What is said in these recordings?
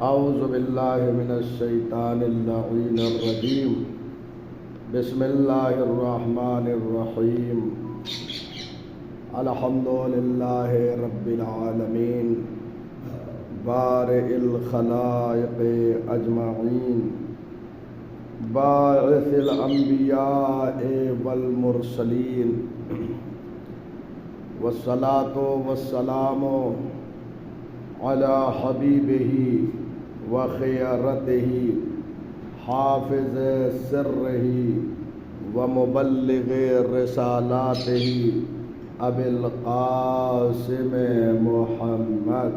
اعوذ باللہ من الشیطان اللعین الرجیم بسم اللہ الرحمن الرحیم الحمد للہ رب العالمین بارئ الخلائق اجمعین باعث الانبیاء والمرسلین والصلاة والسلام علی حبیبہ وخیرتہ حافظ سرہ ومبلغ رسالاتہ ابی القاسم محمد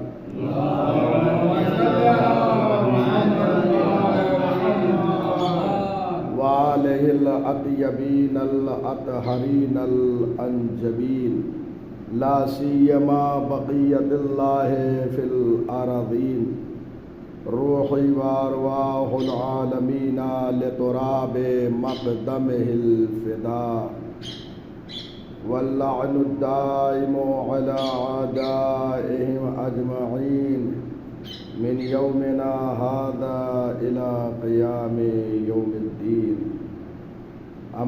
وآلہ الأطیبین الأطہرین الأنجبین لا سیما بقیت اللہ فی الارضین روحی وارواح العالمین لتراب مقدمہ الفداء واللعن الدائم علی اعدائهم اجمعین من یومنا هذا الى قیام یوم الدین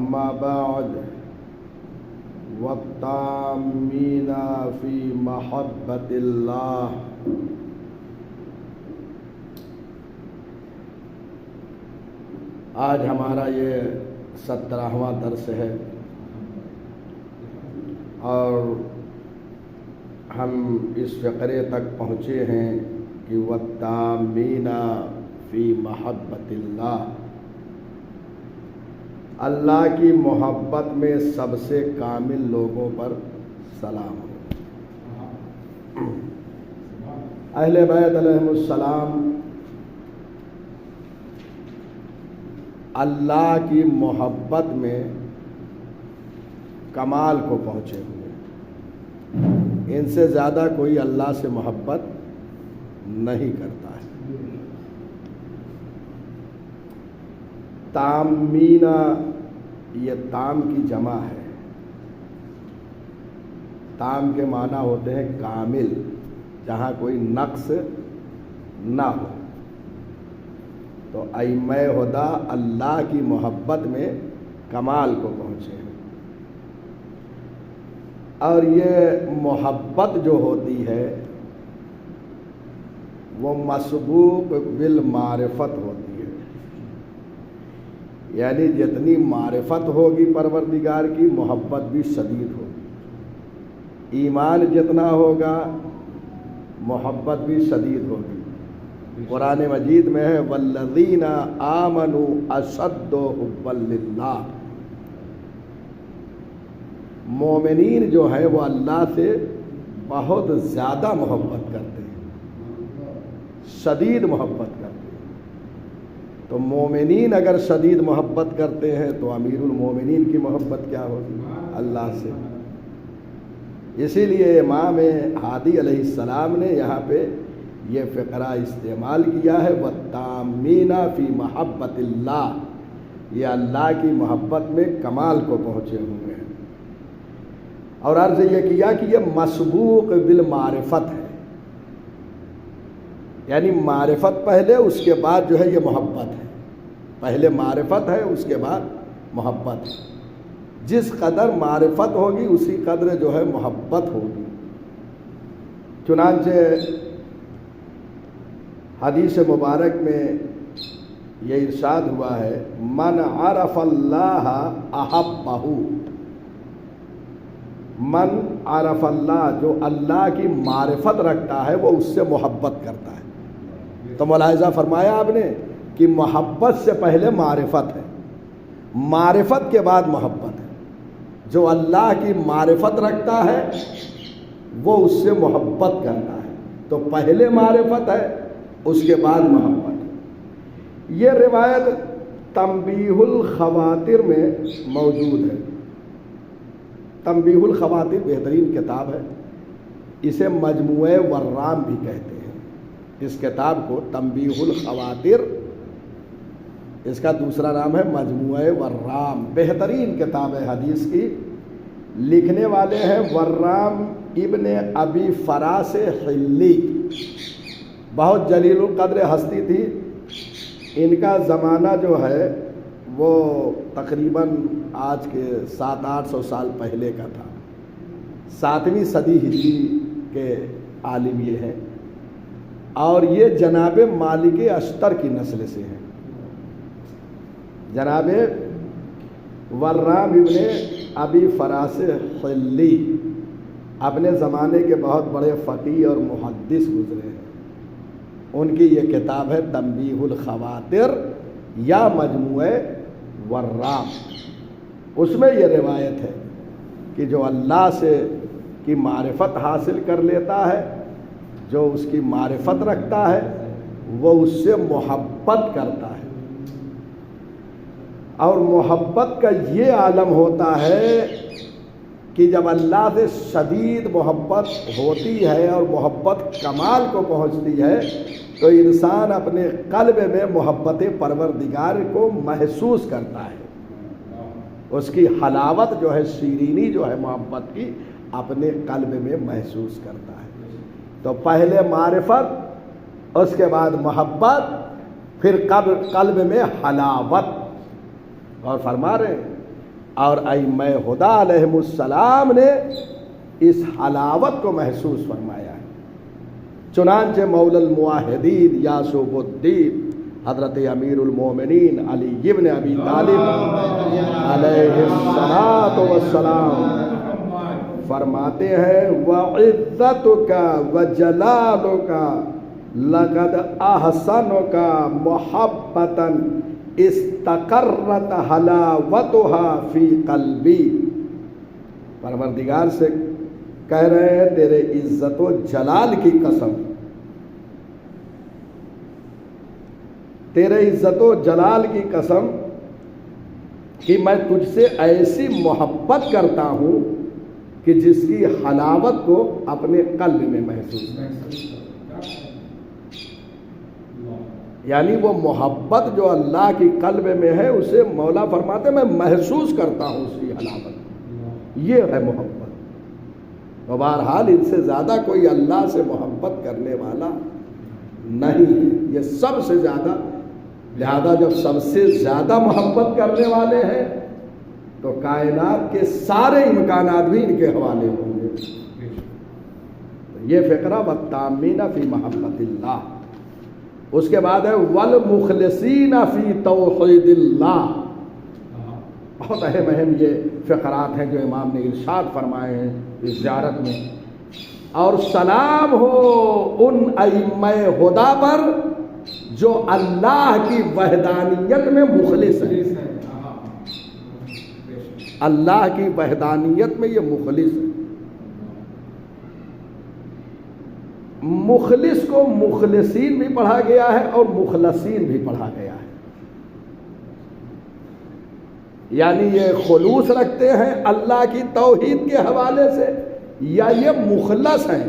اما بعد والتامین فی محبت اللہ. آج ہمارا یہ 17واں درس ہے اور ہم اس فقرے تک پہنچے ہیں کہ والتامین فی محبت اللہ، اللہ کی محبت میں سب سے کامل لوگوں پر سلام ہو. اہل بیت علیہم السلام اللہ کی محبت میں کمال کو پہنچے ہوئے، ان سے زیادہ کوئی اللہ سے محبت نہیں کرتا ہے. تامینہ یہ تام کی جمع ہے. تام کے معنی ہوتے ہیں کامل، جہاں کوئی نقص نہ ہو. تو ائمہ ہدی اللہ کی محبت میں کمال کو پہنچے ہیں. اور یہ محبت جو ہوتی ہے وہ مسبوق بالمعرفت ہوتی ہے، یعنی جتنی معرفت ہوگی پروردگار کی محبت بھی شدید ہوگی. ایمان جتنا ہوگا محبت بھی شدید ہوگی. قرآن مجید میں ہے والذین آمنوا اشد حبا للہ. مومنین جو ہیں وہ اللہ سے بہت زیادہ محبت کرتے ہیں، شدید محبت کرتے ہیں. تو مومنین اگر شدید محبت کرتے ہیں تو امیر المومنین کی محبت کیا ہوگی؟ اللہ سے. اسی لیے امام ہادی علیہ السلام نے یہاں پہ یہ فقرہ استعمال کیا ہے والتامین فی محبت اللہ. یہ اللہ کی محبت میں کمال کو پہنچے ہوئے ہیں. اور عرض یہ کیا کہ یہ مسبوق بالمعرفت ہے، یعنی معرفت پہلے، اس کے بعد جو ہے یہ محبت ہے. پہلے معرفت ہے، اس کے بعد محبت ہے. جس قدر معرفت ہوگی اسی قدر جو ہے محبت ہوگی. چنانچہ حدیث مبارک میں یہ ارشاد ہوا ہے من عرف اللہ احبہ. من عرف اللہ، جو اللہ کی معرفت رکھتا ہے وہ اس سے محبت کرتا ہے. تو ملاحظہ فرمایا آپ نے کہ محبت سے پہلے معرفت ہے، معرفت کے بعد محبت ہے. جو اللہ کی معرفت رکھتا ہے وہ اس سے محبت کرتا ہے. تو پہلے معرفت ہے، اس کے بعد محبت ہے. یہ روایت تنبیہ الخواطر میں موجود ہے. تنبیہ الخواطر بہترین کتاب ہے. اسے مجموعہ ورام بھی کہتے ہیں. اس کتاب کو تنبیہ الخواطر، اس کا دوسرا نام ہے مجموعہ ورام. بہترین کتاب ہے حدیث کی. لکھنے والے ہیں ورام ابن ابی فراس حلی. بہت جلیل القدر ہستی تھی. ان کا زمانہ جو ہے وہ تقریباً آج کے 700-800 سال پہلے کا تھا. 7ویں صدی ہجری کے عالم یہ ہیں، اور یہ جناب مالک اشتر کی نسل سے ہیں. جناب ورام ابن ابی فراس حلی اپنے زمانے کے بہت بڑے فقیہ اور محدث گزرے ہیں. ان کی یہ کتاب ہے تنبیہ الخواطر یا مجموعہ ورام. اس میں یہ روایت ہے کہ جو اللہ سے کی معرفت حاصل کر لیتا ہے، جو اس کی معرفت رکھتا ہے، وہ اس سے محبت کرتا ہے. اور محبت کا یہ عالم ہوتا ہے کہ جب اللہ سے شدید محبت ہوتی ہے اور محبت کمال کو پہنچتی ہے تو انسان اپنے قلب میں محبت پروردگار کو محسوس کرتا ہے. اس کی حلاوت جو ہے، شیرینی جو ہے محبت کی، اپنے قلب میں محسوس کرتا ہے. تو پہلے معرفت، اس کے بعد محبت، پھر قلب میں حلاوت. اور فرما رہے ہیں اور ائمہ ہدی علیہم السلام نے اس حلاوت کو محسوس فرمایا ہے. چنانچہ مولا الموحدین یعقوب الدین حضرت امیر المومنین علی ابن ابی طالب علیہ الصلوۃ والسلام فرماتے ہیں وَعِزَّتُكَ وَجَلَالُكَ لَقَدْ أَحْسَنُكَ مُحَبَّةً استقرت حلاوتها فی قلبی. پروردگار سے کہہ رہے ہیں تیرے عزت و جلال کی قسم، تیرے عزت و جلال کی قسم کہ میں تجھ سے ایسی محبت کرتا ہوں کہ جس کی حلاوت کو اپنے قلب میں محسوس کرتا. یعنی وہ محبت جو اللہ کی قلب میں ہے اسے مولا فرماتے میں محسوس کرتا ہوں اس کی حلاوت. یہ ہے محبت. تو بہرحال ان سے زیادہ کوئی اللہ سے محبت کرنے والا نہیں ہے. یہ سب سے زیادہ، لہذا جب سب سے زیادہ محبت کرنے والے ہیں تو کائنات کے سارے امکانات بھی ان کے حوالے ہوں گے. یہ فقرہ والتامین فی محبت اللہ. اس کے بعد ہے والمخلصین فی توحید اللہ. بہت اہم یہ فقرات ہیں جو امام نے ارشاد فرمائے ہیں اس زیارت میں. اور سلام ہو ان ائمہ ہدی پر جو اللہ کی وحدانیت میں مخلص ہیں. اللہ کی وحدانیت میں یہ مخلص ہے. مخلص کو مخلصین بھی پڑھا گیا ہے اور مخلصین بھی پڑھا گیا ہے. یعنی یہ خلوص رکھتے ہیں اللہ کی توحید کے حوالے سے، یا یہ مخلص ہیں،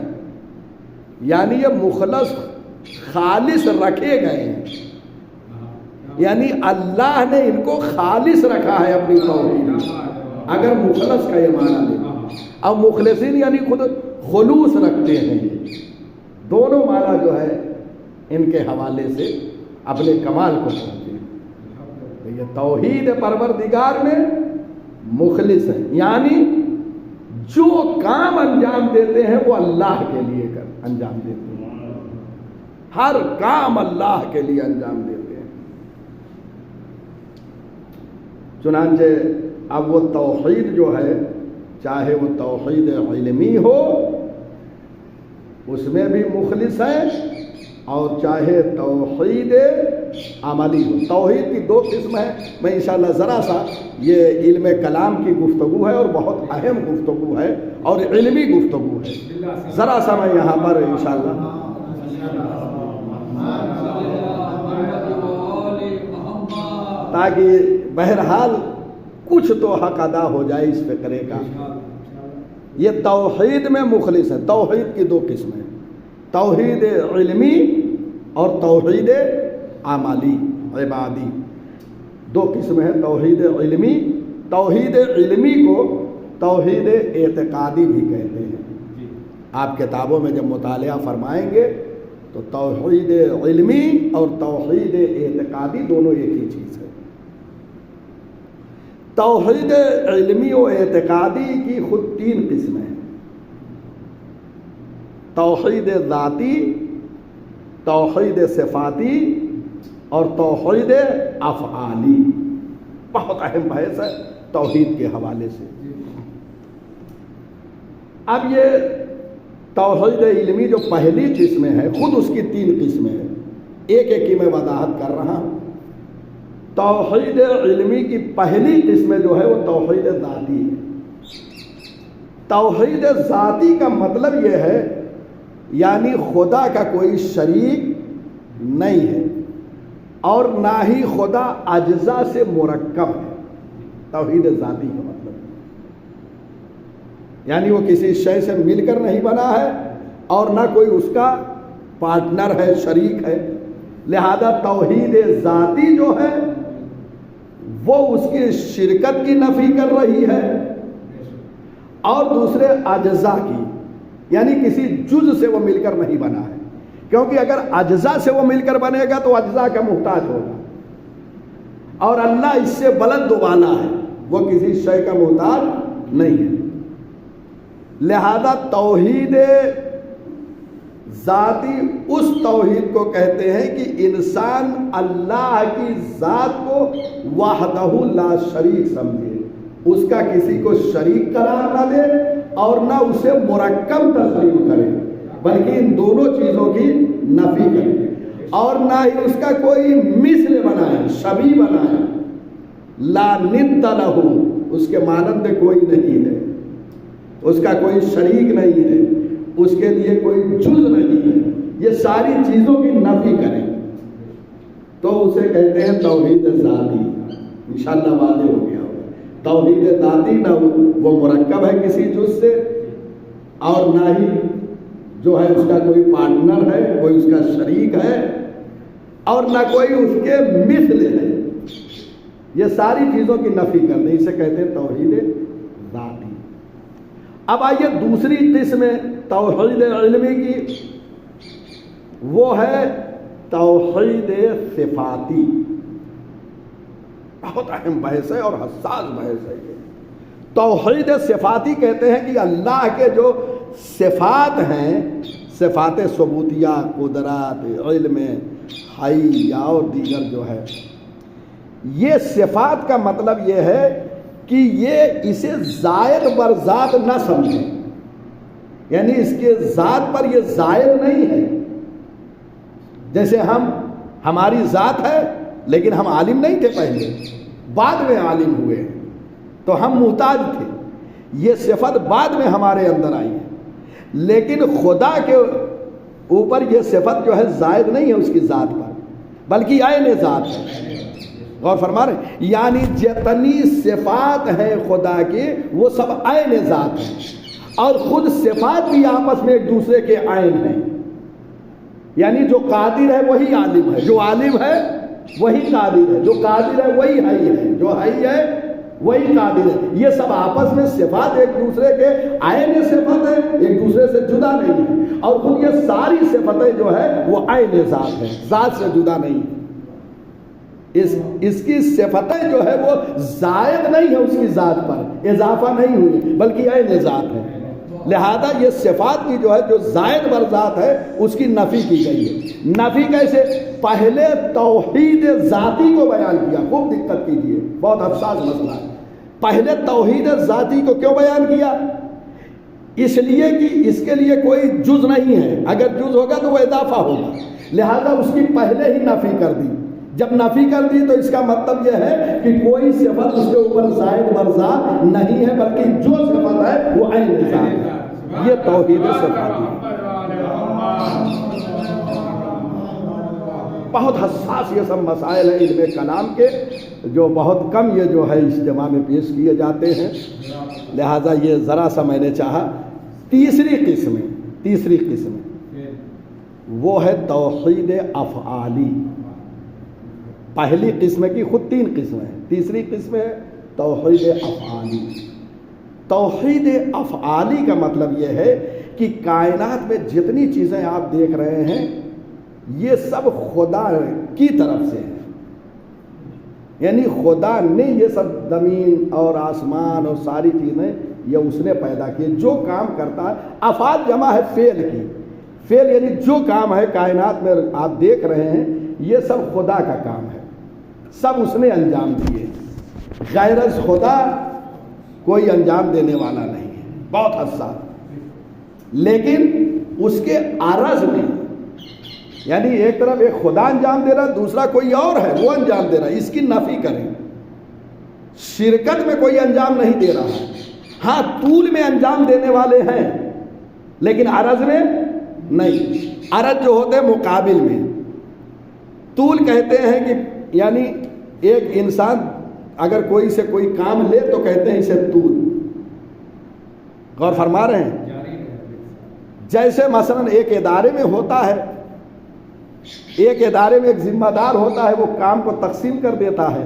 یعنی یہ مخلص خالص رکھے گئے ہیں. یعنی اللہ نے ان کو خالص رکھا ہے اپنی توحید میں، اگر مخلص کا یہ معنی لیں. اب مخلصین یعنی خود خلوص رکھتے ہیں. دونوں معنی جو ہے ان کے حوالے سے اپنے کمال کو پہنچے. یہ توحید پروردگار میں مخلص ہیں، یعنی جو کام انجام دیتے ہیں وہ اللہ کے لیے انجام دیتے ہیں. ہر کام اللہ کے لیے انجام دیتے ہیں. چنانچہ اب وہ توحید جو ہے، چاہے وہ توحید علمی ہو اس میں بھی مخلص ہے، اور چاہے توحید عملی ہو. توحید کی دو قسم ہے. میں انشاءاللہ ذرا سا، یہ علم کلام کی گفتگو ہے اور بہت اہم گفتگو ہے اور علمی گفتگو ہے، ذرا سا میں یہاں پر انشاءاللہ تاکہ بہرحال کچھ تو حق ادا ہو جائے اس فقرے کا. یہ توحید میں مخلص ہے. توحید کی دو قسمیں، توحید علمی اور توحید عملی عبادی. دو قسمیں ہیں توحید علمی. توحید علمی کو توحید اعتقادی بھی کہتے ہیں. آپ کتابوں میں جب مطالعہ فرمائیں گے تو توحید علمی اور توحید اعتقادی دونوں ایک ہی چیز ہے۔ توحید علمی و اعتقادی کی خود 3 قسمیں ہیں: توحید ذاتی، توحید صفاتی اور توحید افعالی۔ بہت اہم بحث ہے توحید کے حوالے سے۔ اب یہ توحید علمی جو پہلی قسم ہے، خود اس کی 3 قسمیں ہیں، ایک ایک کی میں وضاحت کر رہا ہوں۔ توحید علمی کی پہلی قسم جو ہے وہ توحید ذاتی ہے۔ توحید ذاتی کا مطلب یہ ہے یعنی خدا کا کوئی شریک نہیں ہے اور نہ ہی خدا اجزاء سے مرکب ہے۔ توحید ذاتی کا مطلب یعنی وہ کسی شے سے مل کر نہیں بنا ہے اور نہ کوئی اس کا پارٹنر ہے، شریک ہے۔ لہذا توحید ذاتی جو ہے وہ اس کی شرکت کی نفی کر رہی ہے اور دوسرے اجزاء کی، یعنی کسی جز سے وہ مل کر نہیں بنا ہے، کیونکہ اگر اجزاء سے وہ مل کر بنے گا تو اجزاء کا محتاج ہوگا، اور اللہ اس سے بلند و بالا ہے، وہ کسی شے کا محتاج نہیں ہے۔ لہذا توحید ذاتی اس توحید کو کہتے ہیں کہ انسان اللہ کی ذات کو وحدہ لا شریک سمجھے، اس کا کسی کو شریک قرار نہ دے اور نہ اسے مرکب تسلیم کرے، بلکہ ان دونوں چیزوں کی نفی کرے، اور نہ ہی اس کا کوئی مثل بنائے، شبیہ بنائے۔ لا ند لہ، اس کے مانند کوئی نہیں ہے، اس کا کوئی شریک نہیں ہے، اس کے لیے کوئی جز نہیں ہے، یہ ساری چیزوں کی نفی کریں تو اسے کہتے ہیں توحید ذاتی۔ انشاءاللہ واضح ہو گیا ہوگا۔ توحید ذاتی نہ وہ مرکب ہے کسی جز سے اور نہ ہی جو ہے اس کا کوئی پارٹنر ہے، کوئی اس کا شریک ہے، اور نہ کوئی اس کے مثل ہے۔ یہ ساری چیزوں کی نفی کرنے، اسے کہتے ہیں توحید ذاتی۔ اب آئیے دوسری قسم توحید علمی کی، وہ ہے توحید صفاتی۔ بہت اہم بحث ہے اور حساس بحث ہے یہ۔ توحید صفاتی کہتے ہیں کہ اللہ کے جو صفات ہیں، صفات ثبوتیہ، قدرت، علم، حی اور دیگر جو ہے، یہ صفات کا مطلب یہ ہے کہ یہ اسے زائد بر ذات نہ سمجھیں، یعنی اس کے ذات پر یہ زائد نہیں ہے۔ جیسے ہماری ذات ہے لیکن ہم عالم نہیں تھے پہلے، بعد میں عالم ہوئے ہیں، تو ہم محتاج تھے، یہ صفت بعد میں ہمارے اندر آئی ہے، لیکن خدا کے اوپر یہ صفت جو ہے زائد نہیں ہے اس کی ذات پر، بلکہ عین ذات ہے۔ غور فرما رہے ہیں؟ یعنی جتنی صفات ہیں خدا کی وہ سب عین ذات ہیں، اور خود صفات بھی آپس میں ایک دوسرے کے عین ہیں۔ یعنی جو قادر ہے وہی عالم ہے، جو عالم ہے وہی قادر ہے، جو قادر ہے وہی حی ہے، جو حی ہے وہی قادر ہے۔ یہ سب آپس میں صفات ایک دوسرے کے عین صفت ہے، ایک دوسرے سے جدا نہیں ہے، اور خود یہ ساری صفتیں جو ہے وہ عین ذات ہے، ذات سے جدا نہیں ہے۔ اس کی صفتیں جو ہے وہ زائد نہیں ہے، اس کی ذات پر اضافہ نہیں ہوئی، بلکہ عین ذات ہے۔ لہذا یہ صفات کی جو ہے جو زائد بر ذات ہے اس کی نفی کی گئی ہے۔ نفی کیسے؟ پہلے توحید ذاتی کو بیان کیا، خوب دقت کیجیے، بہت حساس مسئلہ ہے۔ پہلے توحید ذاتی کو کیوں بیان کیا؟ اس لیے کہ اس کے لیے کوئی جز نہیں ہے، اگر جز ہوگا تو وہ اضافہ ہوگا، لہذا اس کی پہلے ہی نفی کر دی۔ جب نفی کر دی تو اس کا مطلب یہ ہے کہ کوئی صفت اس کے اوپر زائد بر ذات نہیں ہے، بلکہ جو صفت ہے وہ عین ذات ہے۔ یہ توحید صفاتی ہے۔ بہت حساس یہ سب مسائل ہیں علم کلام کے، جو بہت کم یہ جو ہے اجتماع میں پیش کیے جاتے ہیں، لہٰذا یہ ذرا سا میں نے چاہا۔ تیسری قسم وہ ہے توحید افعالی۔ پہلی قسم کی خود 3 قسمیں ہیں، تیسری قسم ہے توحید افعالی۔ توحید افعالی کا مطلب یہ ہے کہ کائنات میں جتنی چیزیں آپ دیکھ رہے ہیں یہ سب خدا کی طرف سے ہے، یعنی خدا نے یہ سب زمین اور آسمان اور ساری چیزیں یہ اس نے پیدا کی۔ جو کام کرتا ہے، افعال جمع ہے فعل کی، فعل یعنی جو کام ہے کائنات میں آپ دیکھ رہے ہیں یہ سب خدا کا کام ہے، سب اس نے انجام دیے، غیر از خدا کوئی انجام دینے والا نہیں ہے، بہت حساس۔ لیکن اس کے عرض میں، یعنی ایک طرف ایک خدا انجام دے رہا، دوسرا کوئی اور ہے وہ انجام دے رہا، اس کی نفی کریں۔ شرکت میں کوئی انجام نہیں دے رہا، ہاں طول میں انجام دینے والے ہیں لیکن عرض میں نہیں۔ عرض جو ہوتے ہیں مقابل میں، طول کہتے ہیں کہ یعنی ایک انسان اگر کوئی سے کوئی کام لے تو کہتے ہیں اسے طول۔ غور فرما رہے ہیں؟ جیسے مثلا ایک ادارے میں ہوتا ہے، ایک ادارے میں ایک ذمہ دار ہوتا ہے، وہ کام کو تقسیم کر دیتا ہے،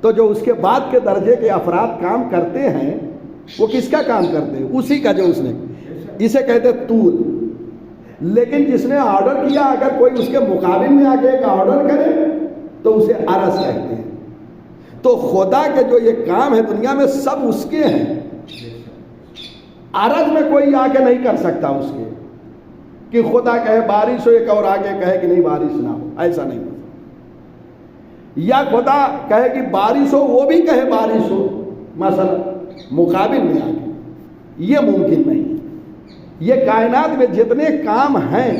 تو جو اس کے بعد کے درجے کے افراد کام کرتے ہیں وہ کس کا کام کرتے ہیں؟ اسی کا جو اس نے، اسے کہتے ہیں طول۔ لیکن جس نے آرڈر کیا اگر کوئی اس کے مقابل میں آ کے ایک آرڈر کرے تو اسے عرض کہتے ہیں۔ تو خدا کے جو یہ کام ہے دنیا میں سب اس کے ہیں، عرض میں کوئی آ کے نہیں کر سکتا اس کے کہ خدا کہے بارش ہو، ایک اور آگے کہے کہ نہیں بارش نہ ہو، ایسا نہیں ہو سکتا۔ یا خدا کہے کہ بارش ہو، وہ بھی کہے بارش ہو، مثلا مقابل میں آ کے، یہ ممکن نہیں۔ یہ کائنات میں جتنے کام ہیں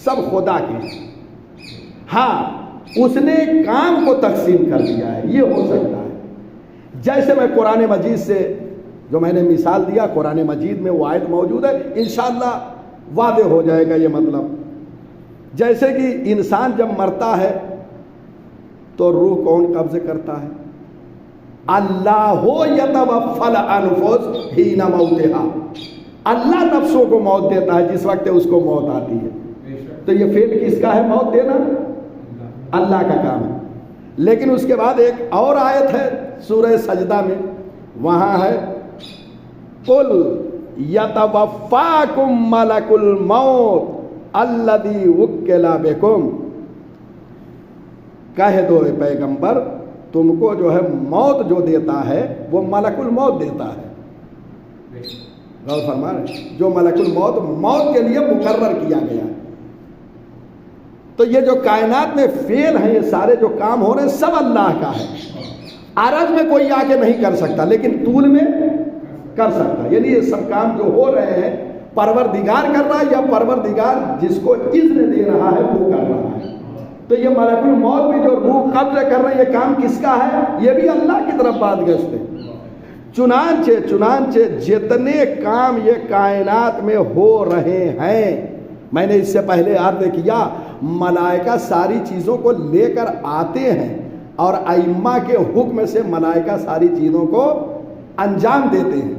سب خدا کے ہیں، ہاں اس نے کام کو تقسیم کر دیا ہے، یہ ہو سکتا ہے۔ جیسے میں قرآن مجید سے جو میں نے مثال دیا، قرآن مجید میں وہ آیت موجود ہے، انشاءاللہ واضح ہو جائے گا یہ مطلب۔ جیسے کہ انسان جب مرتا ہے تو روح کون قبض کرتا ہے؟ اللہ یتوفی الانفس حین موتها، اللہ نفسوں کو موت دیتا ہے جس وقت اس کو موت آتی ہے۔ تو یہ فعل کس کا ہے؟ موت دینا اللہ کا کام ہے۔ لیکن اس کے بعد ایک اور آیت ہے سورہ سجدہ میں، وہاں ہے قل یتوفاکم ملک الموت الذی وکل بکم، کہہ دو اے پیغمبر تم کو جو ہے موت جو دیتا ہے وہ ملک الموت دیتا ہے۔ غور فرما رہے، جو ملک الموت موت کے لیے مقرر کیا گیا ہے۔ تو یہ جو کائنات میں فعل ہیں، یہ سارے جو کام ہو رہے ہیں سب اللہ کا ہے، عرض میں کوئی آ کے نہیں کر سکتا لیکن طول میں کر سکتا۔ یعنی یہ سب کام جو ہو رہے ہیں پروردگار کر رہا ہے، یا پروردگار جس کو اذن دے رہا ہے وہ کر رہا ہے۔ تو یہ ملک الموت بھی جو روح قبض کر رہے ہیں یہ کام کس کا ہے؟ یہ بھی اللہ کی طرف بات گشت ہے۔ چنانچہ جتنے کام یہ کائنات میں ہو رہے ہیں، میں نے اس سے پہلے عرض کیا ملائکہ ساری چیزوں کو لے کر آتے ہیں اور ائمہ کے حکم سے ملائکہ ساری چیزوں کو انجام دیتے ہیں۔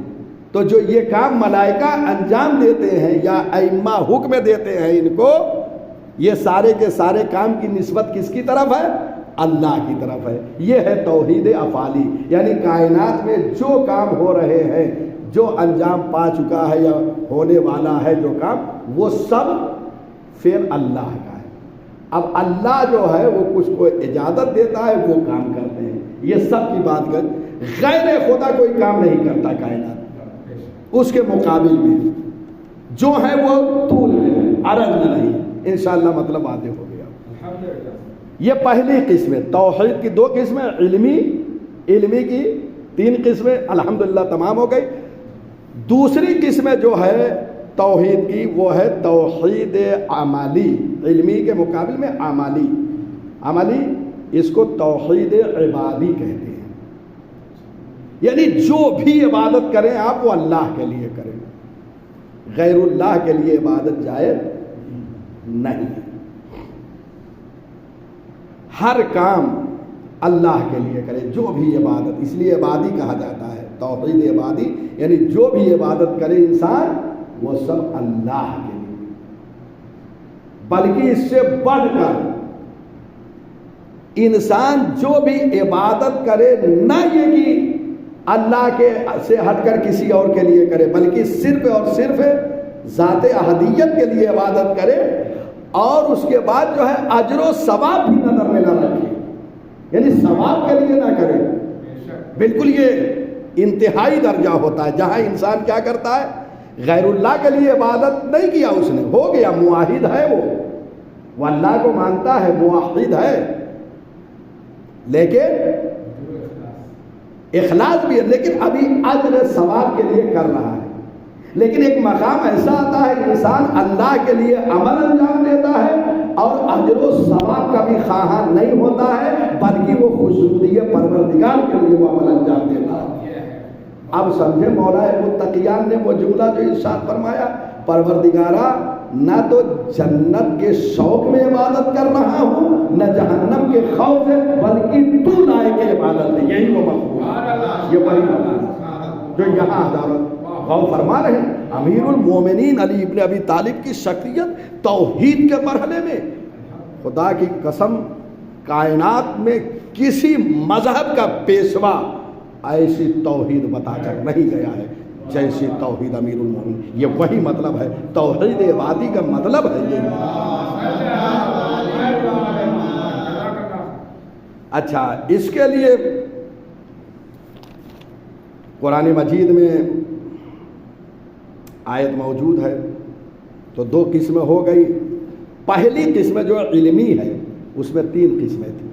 تو جو یہ کام ملائکہ انجام دیتے ہیں یا ائمہ حکم دیتے ہیں ان کو، یہ سارے کے سارے کام کی نسبت کس کی طرف ہے؟ اللہ کی طرف ہے۔ یہ ہے توحید افعالی، یعنی کائنات میں جو کام ہو رہے ہیں، جو انجام پا چکا ہے یا ہونے والا ہے جو کام، وہ سب پھر اللہ کا ہے۔ اب اللہ جو ہے وہ کچھ کو اجازت دیتا ہے، وہ کام کرتے ہیں، یہ سب کی بات کر۔ غیر خدا کوئی کام نہیں کرتا کائنات، اس کے مقابل میں جو ہے وہ طول میں، عرض میں نہیں۔ انشاءاللہ مطلب واضح ہو گیا۔ یہ پہلی قسم ہے۔ توحید کی دو قسمیں، علمی کی 3 قسمیں الحمدللہ تمام ہو گئی۔ دوسری قسم جو ہے توحید کی وہ ہے توحید عملی، علمی کے مقابل میں عملی، اس کو توحید عبادی کہتے ہیں۔ یعنی جو بھی عبادت کریں آپ وہ اللہ کے لیے کریں، غیر اللہ کے لیے عبادت جائز نہیں ہے۔ ہر کام اللہ کے لیے کرے، جو بھی عبادت، اس لیے عبادی کہا جاتا ہے، توحید عبادی، یعنی جو بھی عبادت کرے انسان وہ سب اللہ کے لیے، بلکہ اس سے بڑھ کر انسان جو بھی عبادت کرے نہ یہ کہ اللہ کے سے ہٹ کر کسی اور کے لیے کرے، بلکہ صرف اور صرف ذات احدیت کے لیے عبادت کرے، اور اس کے بعد جو ہے اجر و ثواب بھی نظر میں نہ رکھے، یعنی ثواب کے لیے نہ کرے. بالکل یہ انتہائی درجہ ہوتا ہے جہاں انسان کیا کرتا ہے، غیر اللہ کے لیے عبادت نہیں کیا اس نے، ہو گیا موحد ہے وہ اللہ کو مانتا ہے، موحد ہے، لیکن اخلاص بھی ہے، لیکن ابھی اجر ثواب کے لیے کر رہا ہے. لیکن ایک مقام ایسا آتا ہے انسان اللہ کے لیے عمل انجام دیتا ہے اور اجر و ثواب کا بھی خواہاں نہیں ہوتا ہے، بلکہ وہ خوشنودی پروردگار کے لیے وہ عمل انجام دیتا ہے. اب سمجھے مولا متقیان نے وہ جملہ جو ارشاد فرمایا، پروردگارا نہ تو جنت کے شوق میں عبادت کر رہا ہوں نہ جہنم کے خوف سے، بلکہ تو لائق عبادت ہے. یہی وہ مفہوم، یہ وہی مفہوم جو یہاں حضرت غور فرما رہے ہیں. امیر المومنین علی ابن ابی طالب کی شخصیت توحید کے مرحلے میں، خدا کی قسم کائنات میں کسی مذہب کا پیشوا ایسی توحید بتا کر نہیں گیا ہے جیسی توحید امیر المومنین. یہ وہی مطلب ہے، توحید عبادی کا مطلب ہے یہ. اچھا، اس کے لیے قرآن مجید میں آیت موجود ہے. تو دو قسمیں ہو گئی. پہلی قسم جو علمی ہے اس میں 3 قسمیں تھیں.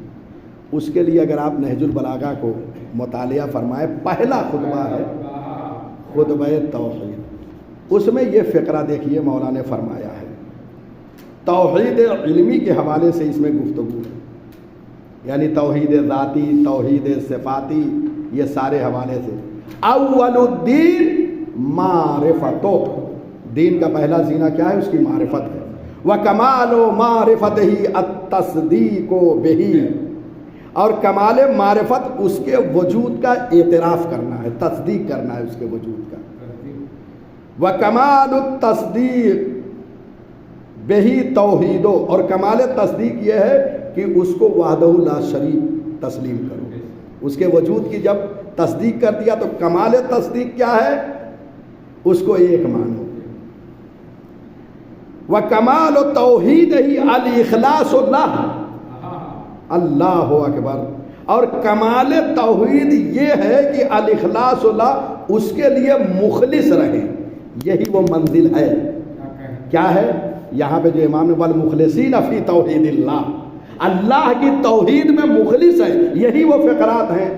اس کے لیے اگر آپ نہج البلاغہ کو مطالعہ فرمائیں، پہلا خطبہ ہے خطبہ توحید. اس میں یہ فقرہ دیکھیے مولا نے فرمایا ہے، توحید علمی کے حوالے سے اس میں گفتگو ہے، یعنی توحید ذاتی، توحید صفاتی، یہ سارے حوالے سے. اول الدین معرفتو، دین کا پہلا زینہ کیا ہے؟ اس کی معرفت ہے. وکمال معرفتہ التصدیق بہ، اور کمال معرفت اس کے وجود کا اعتراف کرنا ہے، تصدیق کرنا ہے اس کے وجود کا. وکمال التصدیق بہ توحید، اور کمال تصدیق یہ ہے کہ اس کو وحدہ لا شریک تسلیم کرو. اس کے وجود کی جب تصدیق کر دیا تو کمال تصدیق کیا ہے؟ اس کو ایک مانو. وکمال توحید ہی الاخلاص اللہ، اللہ اکبر. اور کمال توحید یہ ہے کہ الاخلاص اللہ، اس کے لیے مخلص رہے. یہی وہ منزل ہے. کیا ہے یہاں پہ جو امام نے والمخلصین فی توحید اللہ، اللہ کی توحید میں مخلص ہے. یہی وہ فقرات ہیں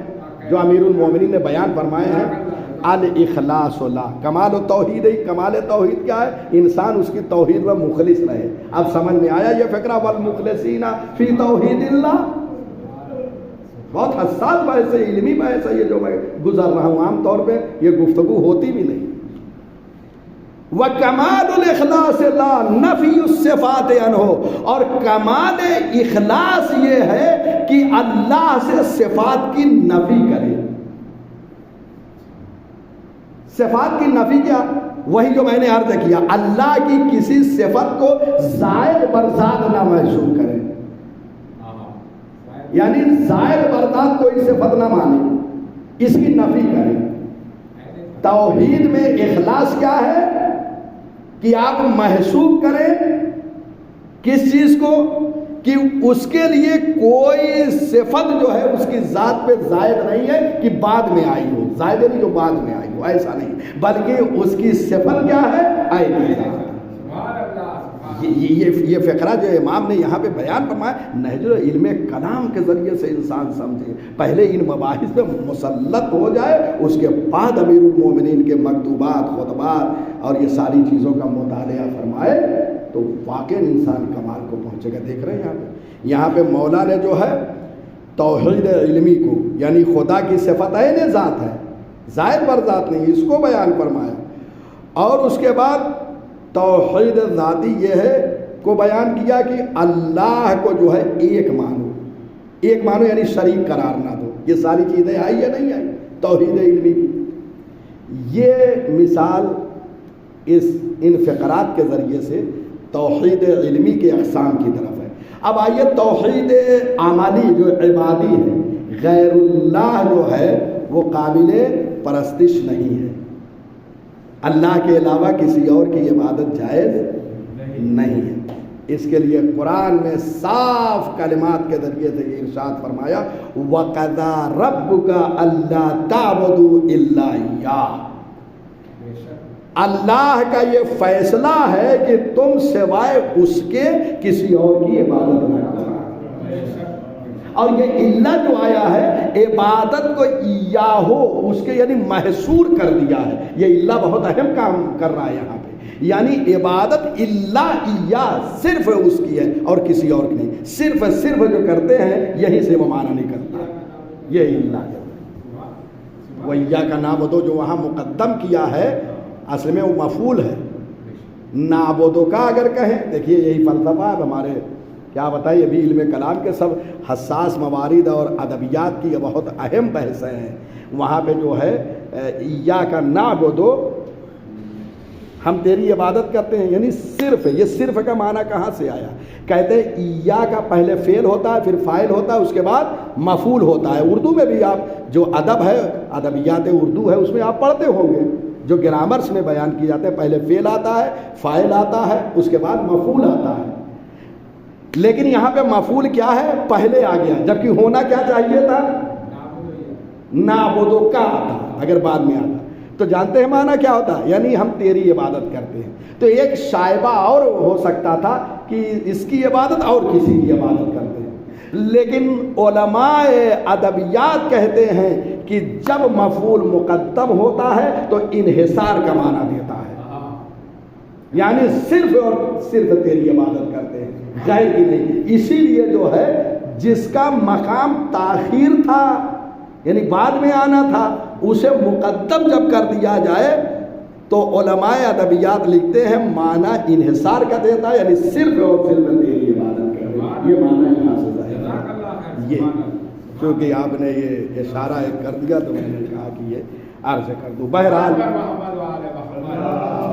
جو امیر المومنین نے بیان فرمائے ہیں. الاخلاص اللہ، کمال و توحید ہی. کمال توحید کیا ہے؟ انسان اس کی توحید میں مخلص رہے. اب سمجھ میں آیا یہ فقرہ والمخلصین فی توحید اللہ؟ بہت حساس بحث ہے، علمی بحث ہے یہ جو میں گزر رہا ہوں. عام طور پہ یہ گفتگو ہوتی بھی نہیں. وکمال الاخلاص لا نفی الصفات عنہ، اور کمال اخلاص یہ ہے کہ اللہ سے صفات کی نفی کرے. صفات کی نفی کیا؟ وہی جو میں نے عرض کیا، اللہ کی کسی صفت کو زائد بر ذات نہ محسوس کرے، یعنی زائد بر ذات کوئی صفت نہ مانے، اس کی نفی کرے. توحید میں اخلاص کیا ہے؟ کہ آپ محسوس کریں کس چیز کو؟ کہ اس کے لیے کوئی صفت جو ہے اس کی ذات پہ زائد نہیں ہے کہ بعد میں آئی ہو، زائد نہیں جو بعد میں آئی ہو، ایسا نہیں، بلکہ اس کی صفت کیا ہے؟ عین ذات. یہ فقرہ جو امام نے یہاں پہ بیان فرمایا، نہج علم کلام کے ذریعے سے انسان سمجھے، پہلے ان مباحث پہ مسلط ہو جائے، اس کے بعد امیر المومنین کے مکتوبات، خطبات اور یہ ساری چیزوں کا مطالعہ فرمائے تو واقعی انسان کمال کو پہنچے گا. دیکھ رہے ہیں یہاں پہ مولا نے جو ہے توحید علمی کو، یعنی خدا کی صفت عین ذات ہے، زائد بر ذات نہیں، اس کو بیان فرمایا. اور اس کے بعد توحید ذاتی یہ ہے کو بیان کیا کہ اللہ کو جو ہے ایک مانو. ایک مانو یعنی شریک قرار نہ دو. یہ ساری چیزیں آئی یا نہیں آئی توحید علمی کی؟ یہ مثال ان فقرات کے ذریعے سے توحید علمی کے اقسام کی طرف ہے. اب آئیے توحید عملی جو عبادی ہے، غیر اللہ جو ہے وہ قابل پرستش نہیں ہے، اللہ کے علاوہ کسی اور کی عبادت جائز نہیں ہے. اس کے لیے قرآن میں صاف کلمات کے ذریعے سے یہ ارشاد فرمایا وَقَضَىٰ رَبُّكَ أَلَّا تَعْبُدُوا إِلَّا إِيَّاهُ، اللہ کا یہ فیصلہ ہے کہ تم سوائے اس کے کسی اور کی عبادت نہ کرو۔ اور یہ اللہ جو آیا ہے عبادت کو ایاہو اس کے یعنی محصور کر دیا ہے، یہ اللہ بہت اہم کام کر رہا ہے یہاں پہ، یعنی عبادت اللہ ایاہ صرف اس کی ہے اور کسی اور کی نہیں، صرف جو کرتے ہیں یہیں سے وہ معنی نکلتا ہے، یہ اللہ جو وہ ایاک نعبدو جو وہاں مقدم کیا ہے اصل میں وہ مفعول ہے، نعبدو کا اگر کہیں، دیکھیے یہی فلسفہ ہے ہمارے، کیا بتائیے ابھی علم کلام کے سب حساس موارد اور ادبیات کی یہ بہت اہم بحثیں ہیں، وہاں پہ جو ہے ایاک نعبدو ہم تیری عبادت کرتے ہیں، یعنی صرف، یہ صرف کا معنی کہاں سے آیا؟ کہتے ہیں ایا کا پہلے فعل ہوتا ہے، پھر فاعل ہوتا ہے، اس کے بعد مفعول ہوتا ہے۔ اردو میں بھی آپ جو ادب ہے، ادبیات اردو ہے، اس میں آپ پڑھتے ہوں گے، جو گرامرس میں بیان کی جاتے ہیں، پہلے فعل آتا ہے، فاعل آتا ہے، اس کے بعد مفعول آتا ہے، لیکن یہاں پہ مفعول کیا ہے؟ پہلے آ گیا، جبکہ ہونا کیا چاہیے تھا؟ نعبدو کا آتا اگر بعد میں آتا تو جانتے ہیں معنی کیا ہوتا ہے؟ یعنی ہم تیری عبادت کرتے ہیں۔ تو ایک شائبہ اور ہو سکتا تھا کہ اس کی عبادت اور کسی کی عبادت کرتے ہیں، لیکن علماء ادبیات کہتے ہیں کہ جب مفعول مقدم ہوتا ہے تو انحصار کا معنی دیتا ہے، یعنی صرف اور صرف تیری عبادت کرتے ہیں، غیر کی نہیں۔ اسی لیے جو ہے جس کا مقام تاخیر تھا یعنی بعد میں آنا تھا، اسے مقدم جب کر دیا جائے تو علماء ادبیات لکھتے ہیں معنی انحصار کا دیتا ہے، یعنی صرف اور صرف تیری عبادت کرتے ہیں، یہ معنی یہاں سے ظاہر ہے۔ یہ چونکہ آپ نے یہ اشارہ کر دیا تو میں نے کہا کہ یہ عرض کر دوں۔ بہرحال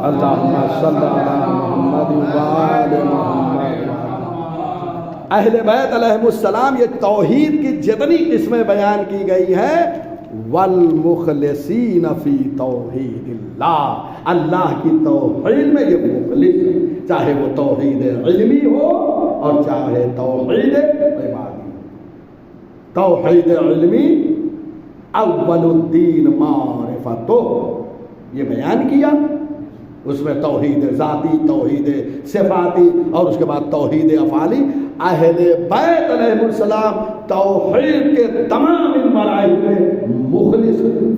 اللہم صلی علی محمد وآل محمد، اہل بیت علیہم السلام یہ توحید کی جتنی قسمیں بیان کی گئی ہیں، والمخلصین فی توحید اللہ، اللہ کی توحید میں یہ مخلص ہے، چاہے وہ توحید علمی ہو اور چاہے توحید عبادی۔ توحید علمی اول الدین معرفتو یہ بیان کیا، اس میں توحید ذاتی، توحید صفاتی اور اس کے بعد توحید افعالی۔ اہل بیت علیہ السلام توحید کے تمام ان مراحل میں مخلص ہیں،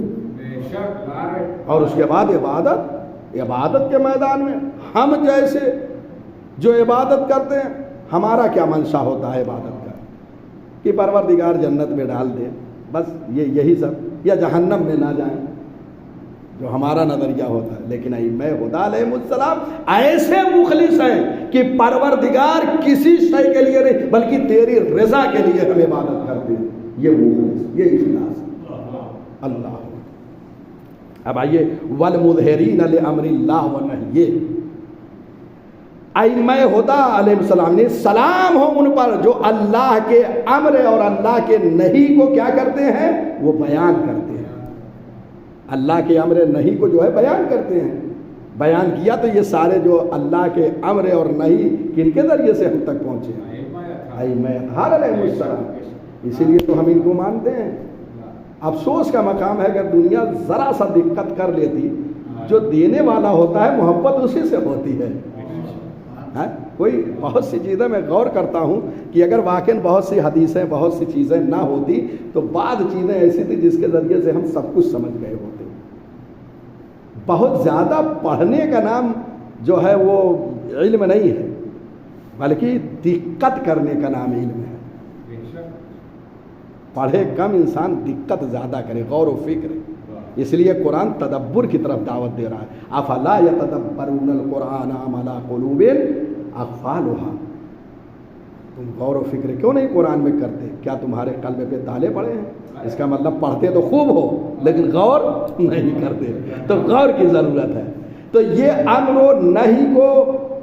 اور اس کے بعد عبادت کے میدان میں ہم جیسے جو عبادت کرتے ہیں، ہمارا کیا منشا ہوتا ہے عبادت کا کہ پروردگار جنت میں ڈال دے، بس یہی سب، یا جہنم میں نہ جائیں، جو ہمارا نظریہ ہوتا ہے۔ لیکن ائمہ ہدی علیہ السلام ایسے مخلص ہیں کہ پروردگار کسی شے کے لیے نہیں بلکہ تیری رضا کے لیے ہم عبادت کرتے ہیں، یہ مخلص، یہ اخلاص۔ اللہ اب آئیے والمظہرین لامر اللہ ونہیہ، ائمہ ہدی علیہ السلام نے سلام ہو ان پر جو اللہ کے امر اور اللہ کے نہی کو کیا کرتے ہیں؟ وہ بیان کرتے ہیں، اللہ کے امر نہی کو جو ہے بیان کرتے ہیں۔ بیان کیا تو یہ سارے جو اللہ کے امر اور نہی کن کے ذریعے سے ہم تک پہنچے؟ ائمہ اطہار علیہ السلام، اسی لیے تو ہم ان کو مانتے ہیں۔ افسوس کا مقام ہے اگر دنیا ذرا سا دقت کر لیتی، جو دینے والا ہوتا ہے محبت اسی سے ہوتی ہے۔ کوئی بہت سی چیزیں میں غور کرتا ہوں کہ اگر واقعاً بہت سی حدیثیں، بہت سی چیزیں نہ ہوتی تو بعض چیزیں ایسی تھی جس کے ذریعے سے ہم سب کچھ سمجھ گئے ہوتے۔ بہت زیادہ پڑھنے کا نام جو ہے وہ علم نہیں ہے، بلکہ دقت کرنے کا نام علم ہے۔ پڑھے کم انسان دقت زیادہ کرے، غور و فکر۔ اس لیے قرآن تدبر کی طرف دعوت دے رہا ہے۔ افلا یتدبرون القرآن ام علی قلوب اقفالها، تم غور و فکر کیوں نہیں قرآن میں کرتے؟ کیا تمہارے قلب پہ تالے پڑے ہیں؟ اس کا مطلب پڑھتے تو خوب ہو لیکن غور نہیں کرتے، تو غور کی ضرورت ہے۔ تو یہ امر و نہی کو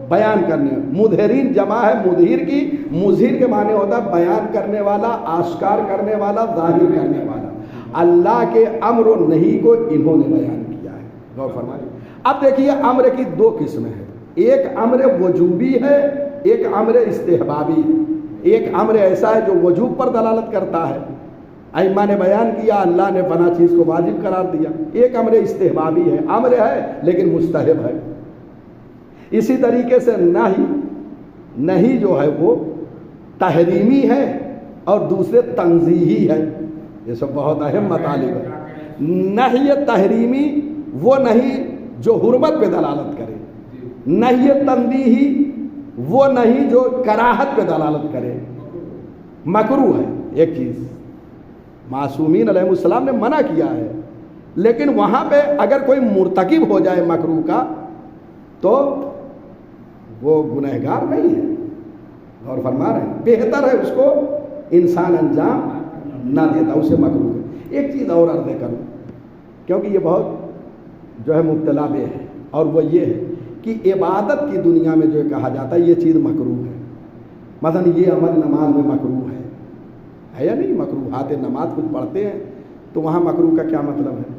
بیان کرنے، مظہرین جمع ہے مظہر کی، مظہر کے معنی ہوتا ہے بیان کرنے والا، آشکار کرنے والا، ظاہر کرنے والا۔ اللہ کے امر و نہی کو انہوں نے بیان کیا ہے، غور فرمائیے۔ اب دیکھیے امر کی دو قسمیں ہیں، ایک امر وجوبی ہے ایک امر استحبابی ہے، ایک امر ایسا ہے جو وجوب پر دلالت کرتا ہے، ائمہ نے بیان کیا اللہ نے فلاں چیز کو واجب قرار دیا، ایک امر استحبابی ہے، امر ہے لیکن مستحب ہے۔ اسی طریقے سے نہیں جو ہے وہ تحریمی ہے اور دوسرے تنزیہی ہے، یہ سب بہت اہم مطالب ہے۔ نہی تحریمی وہ نہیں جو حرمت پہ دلالت کرے، نہی تنزیہی وہ نہیں جو کراہت پہ دلالت کرے، مکروہ ہے۔ ایک چیز معصومین علیہ السلام نے منع کیا ہے، لیکن وہاں پہ اگر کوئی مرتکب ہو جائے مکروہ کا تو وہ گنہگار نہیں ہے، اور فرما رہے ہیں بہتر ہے اس کو انسان انجام نہ دیتا، اسے مکروہ ہے۔ ایک چیز اور عرض کروں کیونکہ یہ بہت جو ہے مبتلا بے ہے، اور وہ یہ ہے کہ عبادت کی دنیا میں جو کہا جاتا ہے یہ چیز مکروہ ہے، مثلا یہ عمل نماز میں مکروہ ہے یا نہیں؟ مکروہات نماز کچھ پڑھتے ہیں تو وہاں مکروہ کا کیا مطلب ہے؟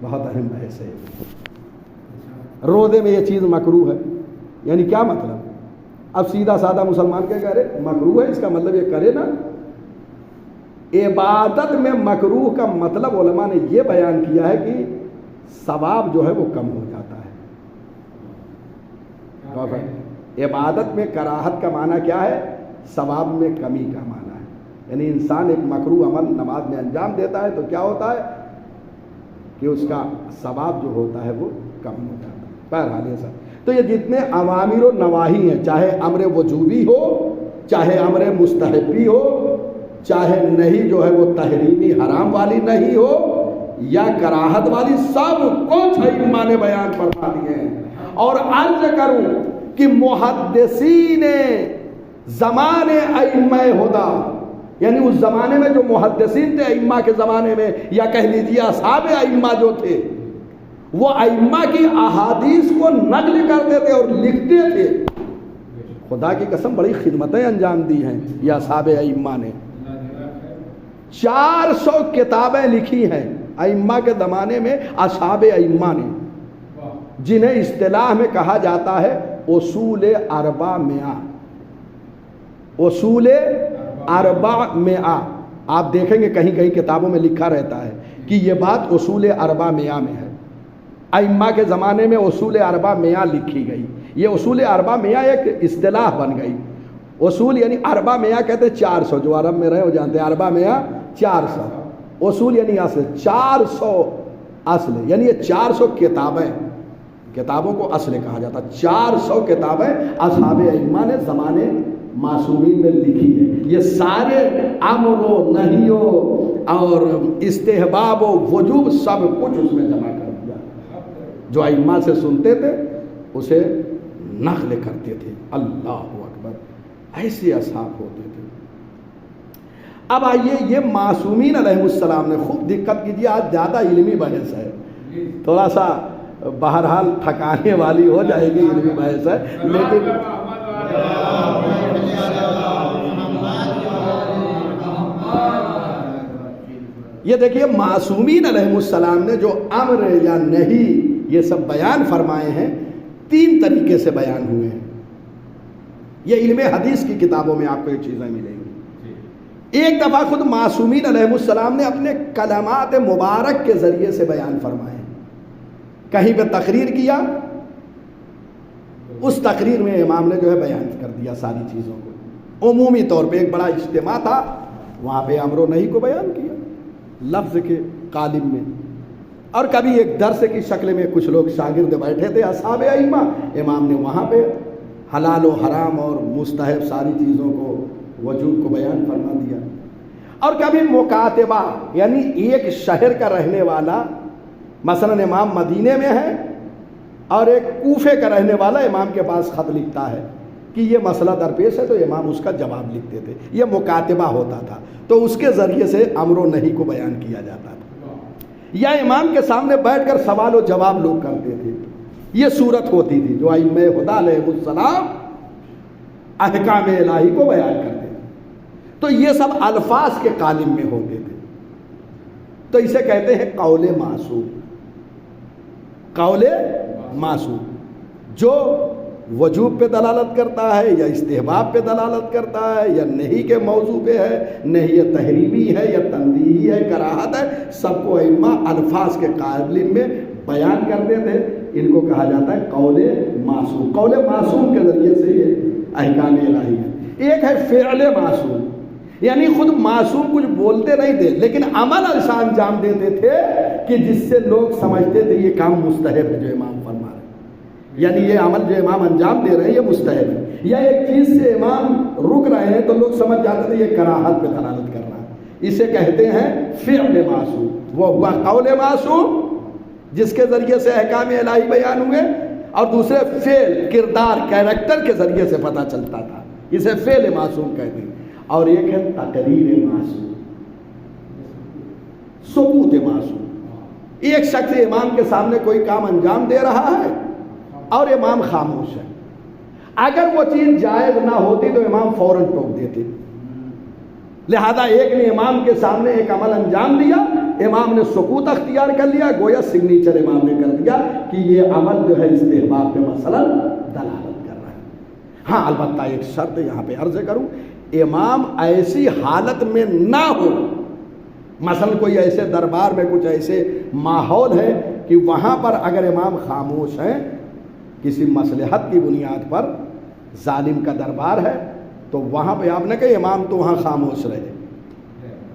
بہت اہم بحث ہے۔ روزے میں یہ چیز مکروہ ہے، یعنی کیا مطلب؟ اب سیدھا سادہ مسلمان کیا کہہ رہے مکروہ ہے، اس کا مطلب یہ کرے نا۔ عبادت میں مکروہ کا مطلب علماء نے یہ بیان کیا ہے کہ ثواب جو ہے وہ کم ہو جاتا ہے۔ عبادت میں کراہت کا معنی کیا ہے؟ ثواب میں کمی کا معنی ہے، یعنی انسان ایک مکروہ عمل نماز میں انجام دیتا ہے تو کیا ہوتا ہے کہ اس کا ثواب جو ہوتا ہے وہ کم ہو جاتا ہے۔ بہرحال یہ سب تو یہ جتنے اوامر و نواہی ہیں، چاہے امر وجوبی ہو، چاہے امر مستحبی ہو، چاہے نہیں جو ہے وہ تحریمی حرام والی نہیں ہو یا کراہت والی، سب کچھ ائمہ نے بیان فرما دیے ہیں۔ اور عرض کروں کہ محدثین زمانے ائمہ ہدا، یعنی اس زمانے میں جو محدثین تھے ائمہ کے زمانے میں، یا کہہ لیجیے اصحاب ائمہ جو تھے، وہ ائمہ کی احادیث کو نقل کرتے تھے اور لکھتے تھے۔ خدا کی قسم بڑی خدمتیں انجام دی ہیں یہ اصحاب ائمہ نے، 400 کتابیں لکھی ہیں ائمہ کے زمانے میں اصحاب ائمہ نے، جنہیں اصطلاح میں کہا جاتا ہے اصول 400۔ اصول 400 آپ دیکھیں گے کہیں کہیں کتابوں میں لکھا رہتا ہے کہ یہ بات اصول 400 میں ہے۔ ائمہ کے زمانے میں اصول 400 لکھی گئی، یہ اصول 400 ایک اصطلاح بن گئی۔ اصول یعنی 400 کہتے ہیں 400، جو عرب میں رہے ہو جانتے ہیں 400 400، اصول یعنی اصل، 400 اصل، یعنی یہ 400 کتابیں، کتابوں کو اصل کہا جاتا، 400 کتابیں اصحاب ائمہ نے زمانے معصومین میں لکھی ہے۔ یہ سارے امر و نہی اور استحباب و وجوب سب کچھ اس میں جمع کر دیا، جو ائمہ سے سنتے تھے اسے نقل کرتے تھے۔ اللہ اکبر، ایسے اصحاب ہوتے تھے۔ اب آئیے یہ معصومین علیہ السلام نے، خوب دقت کیجیے، آج زیادہ علمی بحث ہے، تھوڑا سا بہرحال تھکانے والی ہو جائے گی علمی بحث ہے، لیکن یہ دیکھیے معصومین علیہ السلام نے جو امر یا نہیں یہ سب بیان فرمائے ہیں، 3 طریقے سے بیان ہوئے ہیں۔ یہ علم حدیث کی کتابوں میں آپ کو یہ چیزیں ملیں گی۔ ایک دفعہ خود معصومین علیہ السلام نے اپنے کلمات مبارک کے ذریعے سے بیان فرمائے، کہیں پہ تقریر کیا، اس تقریر میں امام نے جو ہے بیان کر دیا ساری چیزوں کو۔ عمومی طور پہ ایک بڑا اجتماع تھا، وہاں پہ امر و نہی کو بیان کیا لفظ کے قالب میں، اور کبھی ایک درس کی شکل میں کچھ لوگ شاگرد بیٹھے تھے اصحاب ائمہ، امام نے وہاں پہ حلال و حرام اور مستحب ساری چیزوں کو، وجوب کو بیان فرما دیا۔ اور کبھی مکاتبہ، یعنی ایک شہر کا رہنے والا، مثلا امام مدینے میں ہے اور ایک کوفے کا رہنے والا امام کے پاس خط لکھتا ہے کہ یہ مسئلہ درپیش ہے، تو امام اس کا جواب لکھتے تھے، یہ مکاتبہ ہوتا تھا، تو اس کے ذریعے سے امر و نہی کو بیان کیا جاتا تھا۔ یا امام کے سامنے بیٹھ کر سوال و جواب لوگ کرتے تھے، یہ صورت ہوتی تھی جو ائمہ خدا علیہ السلام احکام الہی کو بیان کرتے تھے، تو یہ سب الفاظ کے قالب میں ہوتے تھے، تو اسے کہتے ہیں قول معصوم۔ قول معصوم جو وجوب پہ دلالت کرتا ہے یا استحباب پہ دلالت کرتا ہے یا نہیں کے موضوع پہ ہے، نہیں تحریمی ہے یا تنزیہی ہے، کراہت ہے، سب کو ائمہ الفاظ کے قابل میں بیان کرتے تھے۔ ان کو کہا جاتا ہے قول معصوم۔ قول معصوم کے ذریعے سے یہ احکام الہی ہے۔ ایک ہے فعل معصوم، یعنی خود معصوم کچھ بولتے نہیں تھے لیکن عمل ایسا انجام دیتے تھے کہ جس سے لوگ سمجھتے تھے یہ کام مستحب ہے جو امام فرما رہے ہیں، یعنی یہ عمل جو امام انجام دے رہے ہیں یہ مستحب ہے، یا ایک چیز سے امام رک رہے ہیں تو لوگ سمجھ جاتے تھے یہ کراہت پہ دلالت کر رہا ہے، اسے کہتے ہیں فعل معصوم۔ وہ ہوا قول معصوم جس کے ذریعے سے احکام الہی بیان ہوئے، اور دوسرے فعل کردار کیریکٹر کے ذریعے سے پتہ چلتا تھا، اسے فعل معصوم کہتے ہیں۔ اور ایک ہے تقریر معصوم، ثبوت معصوم۔ ایک شخص امام کے سامنے کوئی کام انجام دے رہا ہے اور امام خاموش ہے، اگر وہ چیز جائز نہ ہوتی تو امام فوراً ٹوک دیتے، لہذا ایک نے امام کے سامنے ایک عمل انجام دیا، امام نے سکوت اختیار کر لیا، گویا سگنیچر امام نے کر دیا کہ یہ عمل جو ہے استحباب پہ مثلا دلالت کر رہا ہے۔ ہاں البتہ ایک شرط یہاں پہ عرض کروں، امام ایسی حالت میں نہ ہو، مثلا کوئی ایسے دربار میں کچھ ایسے ماحول ہے کہ وہاں پر اگر امام خاموش ہیں، کسی مصلحت کی بنیاد پر ظالم کا دربار ہے تو وہاں پہ آپ نے کہا امام تو وہاں خاموش رہے،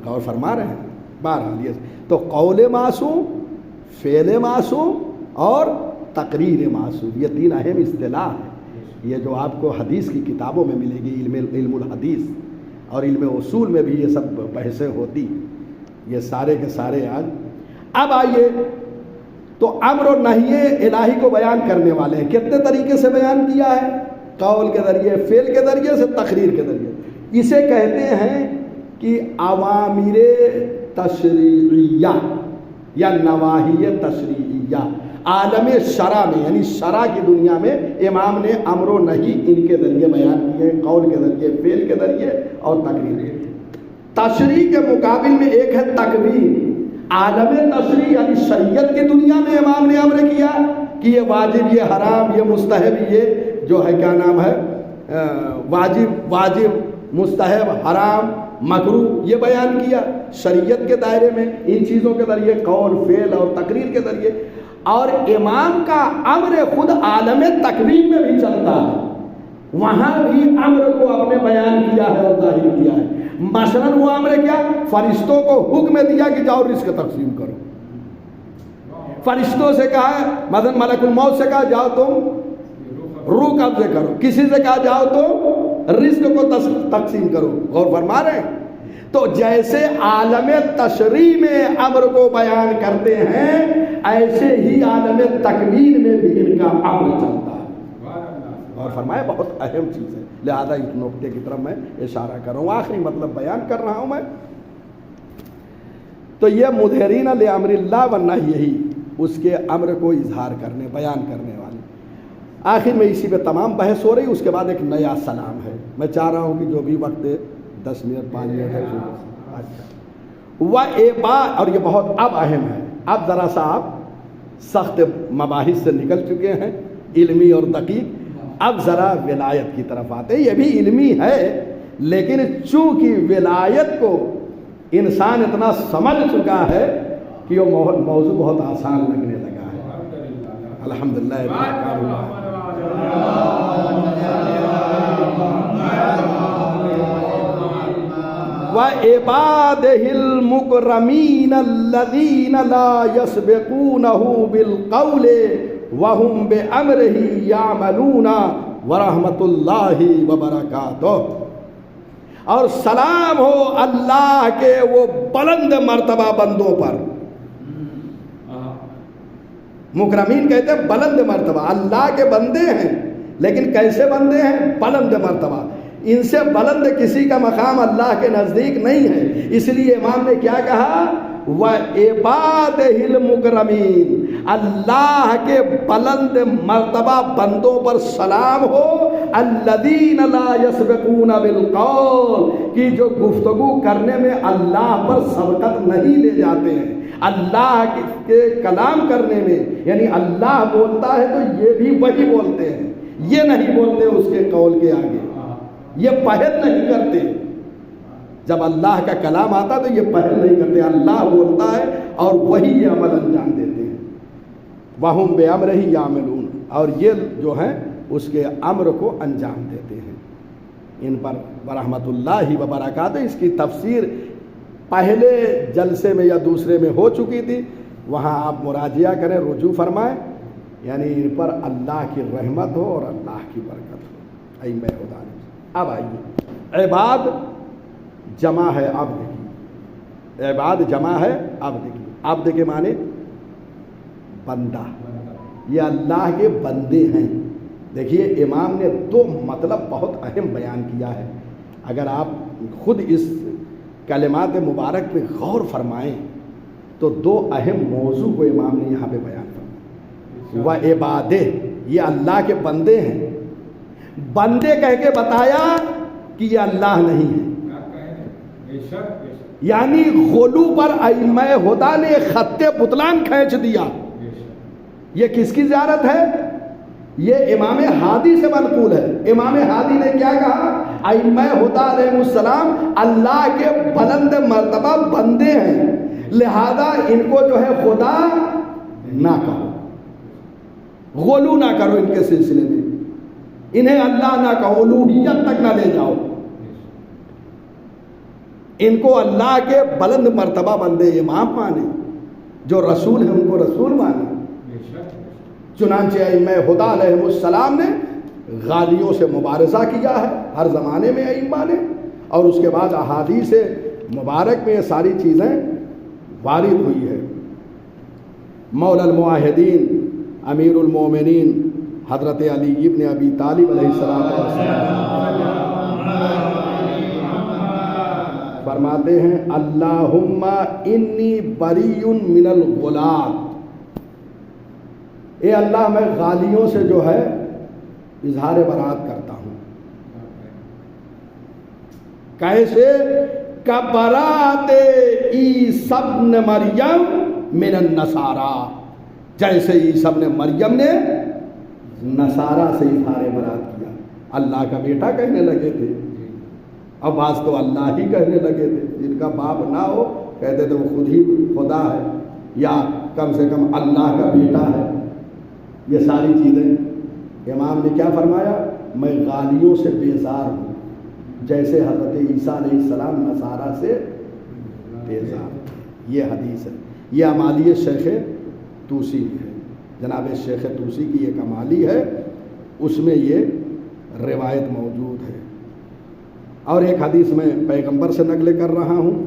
غور فرما رہے ہیں۔ بہرحال یہ تو قول معصوم، فعل معصوم اور تقریر معصوم، یہ تین اہم اصطلاح ہیں، یہ جو آپ کو حدیث کی کتابوں میں ملے گی، علم الحدیث اور علم اصول میں بھی یہ سب بحثیں ہوتی، یہ سارے کے سارے آج۔ اب آئیے تو امر و نہی الہی کو بیان کرنے والے ہیں، کتنے طریقے سے بیان کیا ہے؟ قول کے ذریعے، فعل کے ذریعے سے، تقریر کے ذریعے۔ اسے کہتے ہیں کہ اوامر تشریعیہ یا نواہی تشریعیہ۔ عالم شرع میں یعنی شرع کی دنیا میں امام نے امر و نہی ان کے ذریعے بیان کیے، قول کے ذریعے، فعل کے ذریعے اور تقریر۔ تشریع کے مقابل میں ایک ہے تکوین۔ عالم تشریع یعنی شریعت کی دنیا میں امام نے امر کیا کہ یہ واجب، یہ حرام، یہ مستحب، یہ جو ہے کیا نام ہے واجب، مستحب، حرام، مکروہ، یہ بیان کیا شریعت کے دائرے میں، ان چیزوں کے ذریعے، قول، فعل اور تقریر کے ذریعے۔ اور امام کا امر خود عالم تکوین میں بھی چلتا ہے، وہاں بھی امر کو اپنے بیان کیا ہے اور ظاہر کیا ہے۔ مثلا وہ امر کیا؟ فرشتوں کو حکم دیا کہ جاؤ رزق تقسیم کرو، فرشتوں سے کہا، مثلا ملک الموت سے کہا جاؤ تم روح قبضے کرو، کسی سے کہا جاؤ تو رزق کو تقسیم کرو، غور فرما رہے ہیں؟ تو جیسے عالم تشریع میں امر کو بیان کرتے ہیں، ایسے ہی عالم تکوین میں بھی ان کا امر چلتا ہے، اور فرمایا بہت اہم چیز ہے، لہذا اس نقطے کی طرف میں اشارہ کر رہا ہوں، آخری مطلب بیان کر رہا ہوں میں۔ تو یہ مظہرین لامر اللہ والنہی، اس کے امر کو اظہار کرنے، بیان کرنے والے۔ آخر میں اسی پہ تمام بحث ہو رہی، اس کے بعد ایک نیا سلام ہے۔ میں چاہ رہا ہوں کہ جو بھی وقت 10 منٹ 5 منٹ ہے، اور یہ بہت اب اہم ہے۔ اب ذرا سا آپ سخت مباحث سے نکل چکے ہیں، علمی اور دقیق، اب ذرا ولایت کی طرف آتے ہیں۔ یہ بھی علمی ہے لیکن چونکہ ولایت کو انسان اتنا سمجھ چکا ہے کہ وہ موضوع بہت آسان لگنے لگا ہے، الحمدللہ۔ وَعِبَادِهِ الْمُكْرَمِينَ الَّذِينَ لَا يَسْبِقُونَهُ بِالْقَوْلِ وَهُمْ بِأَمْرِهِ يَعْمَلُونَ وَرَحْمَةُ اللَّهِ وَبَرَكَاتُهُ۔ اور سلام ہو اللہ کے وہ بلند مرتبہ بندوں پر۔ مکرمین کہتے ہیں بلند مرتبہ، اللہ کے بندے ہیں لیکن کیسے بندے ہیں؟ بلند مرتبہ، ان سے بلند کسی کا مقام اللہ کے نزدیک نہیں ہے۔ اس لیے امام نے کیا کہا؟ وَعِبَادِهِ الْمُكْرَمِينَ، اللہ کے بلند مرتبہ بندوں پر سلام ہو، الَّذِينَ لَا يَسْبِقُونَ بِالْقَوْلِ، کہ جو گفتگو کرنے میں اللہ پر سبقت نہیں لے جاتے ہیں، اللہ کے کلام کرنے میں، یعنی اللہ بولتا ہے تو یہ بھی وہی بولتے ہیں، یہ نہیں بولتے اس کے قول کے آگے، یہ پہل نہیں کرتے، جب اللہ کا کلام آتا تو یہ پہل نہیں کرتے، اللہ بولتا ہے اور وہی یہ عمل انجام دیتے ہیں۔ وَهُمْ بِأَمْرِهِ يَعْمَلُونَ، اور یہ جو ہیں اس کے امر کو انجام دیتے ہیں۔ ان پر برحمت اللہ وبرکاتہ، اس کی تفسیر پہلے جلسے میں یا دوسرے میں ہو چکی تھی، وہاں آپ مراجعہ کریں، رجوع فرمائیں، یعنی ان پر اللہ کی رحمت ہو اور اللہ کی برکت ہو۔ ائمہ خدا نے اب آئیے، عباد جمع ہے عبد کی، عباد جمع ہے عبد کی، عبد کے معنی بندہ، یہ اللہ کے بندے ہیں۔ دیکھیے امام نے دو مطلب بہت اہم بیان کیا ہے، اگر آپ خود اس کلمات مبارک پہ غور فرمائیں تو دو اہم موضوع کو امام نے یہاں پہ بیان فرمایا۔ وعبادہ، یہ اللہ کے بندے ہیں، بندے کہہ کے بتایا کہ یہ اللہ نہیں ہے، یعنی غلو پر ائمہ ہدیٰ نے خط بطلان کھینچ دیا۔ یہ کس کی زیارت ہے؟ یہ امام ہادی سے منقول ہے۔ امام ہادی نے کیا کہا؟ ائمہ ہدیٰ علیہ السلام اللہ کے بلند مرتبہ بندے ہیں، لہذا ان کو جو ہے خدا نہ کہو، غلو نہ کرو ان کے سلسلے میں، انہیں اللہ نہ کہو، الوہیت تک نہ لے جاؤ، ان کو اللہ کے بلند مرتبہ بندے امام مانے، جو رسول ہیں ان کو رسول مانے۔ چنانچہ ائمہ ہدیٰ علیہ السلام نے غالیوں سے مبارزہ کیا ہے ہر زمانے میں ائمہ نے، اور اس کے بعد احادیث مبارک میں یہ ساری چیزیں وارد ہوئی ہے۔ مولا الموحدین امیر المومنین حضرت علی ابن ابی طالب علیہ السلام فرماتے ہیں، اللہم انی بری من الغلاۃ، اے اللہ میں غالیوں سے جو ہے اظہار برات کرتا ہوں۔ کیسے؟ کبرات عیسی ابن مریم من النصارى، جیسے عیسی ابن مریم نے نصارہ سے اظہار برات کیا، اللہ کا بیٹا کہنے لگے تھے، اب بعض تو اللہ ہی کہنے لگے تھے، جن کا باپ نہ ہو کہتے تھے وہ خود ہی خدا ہے، یا کم سے کم اللہ کا بیٹا ہے۔ یہ ساری چیزیں امام نے کیا فرمایا؟ میں غالیوں سے بیزار ہوں، جیسے حضرت عیسیٰ علیہ السلام نصارہ سے بیزار۔ یہ حدیث ہے، یہ امالی شیخ طوسی کی ہے، جناب شیخ طوسی کی ایک امالی ہے، اس میں یہ روایت موجود ہے۔ اور ایک حدیث میں پیغمبر سے نقل کر رہا ہوں،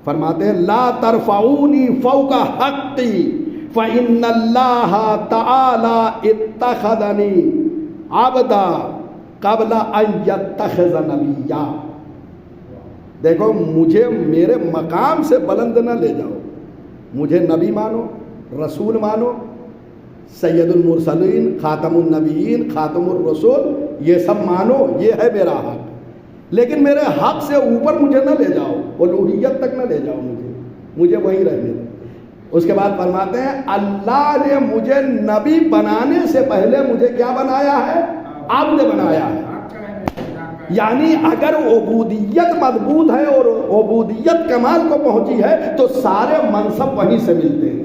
فرماتے ہیں لا ترفعونی فوق حقی فإن اللہ تعالی اتخذنی عبدا قبل ان یتخذ نبیا۔ دیکھو مجھے میرے مقام سے بلند نہ لے جاؤ، مجھے نبی مانو، رسول مانو، سید المرسلین، خاتم النبیین، خاتم الرسول، یہ سب مانو، یہ ہے میرا حق، لیکن میرے حق سے اوپر مجھے نہ لے جاؤ، الوہیت تک نہ لے جاؤ، مجھے وہیں رہنے دو۔ اس کے بعد فرماتے ہیں اللہ نے مجھے نبی بنانے سے پہلے مجھے کیا بنایا ہے؟ عبد بنایا ہے، یعنی اگر عبودیت مضبوط ہے اور عبودیت کمال کو پہنچی ہے تو سارے منصب وہیں سے ملتے ہیں۔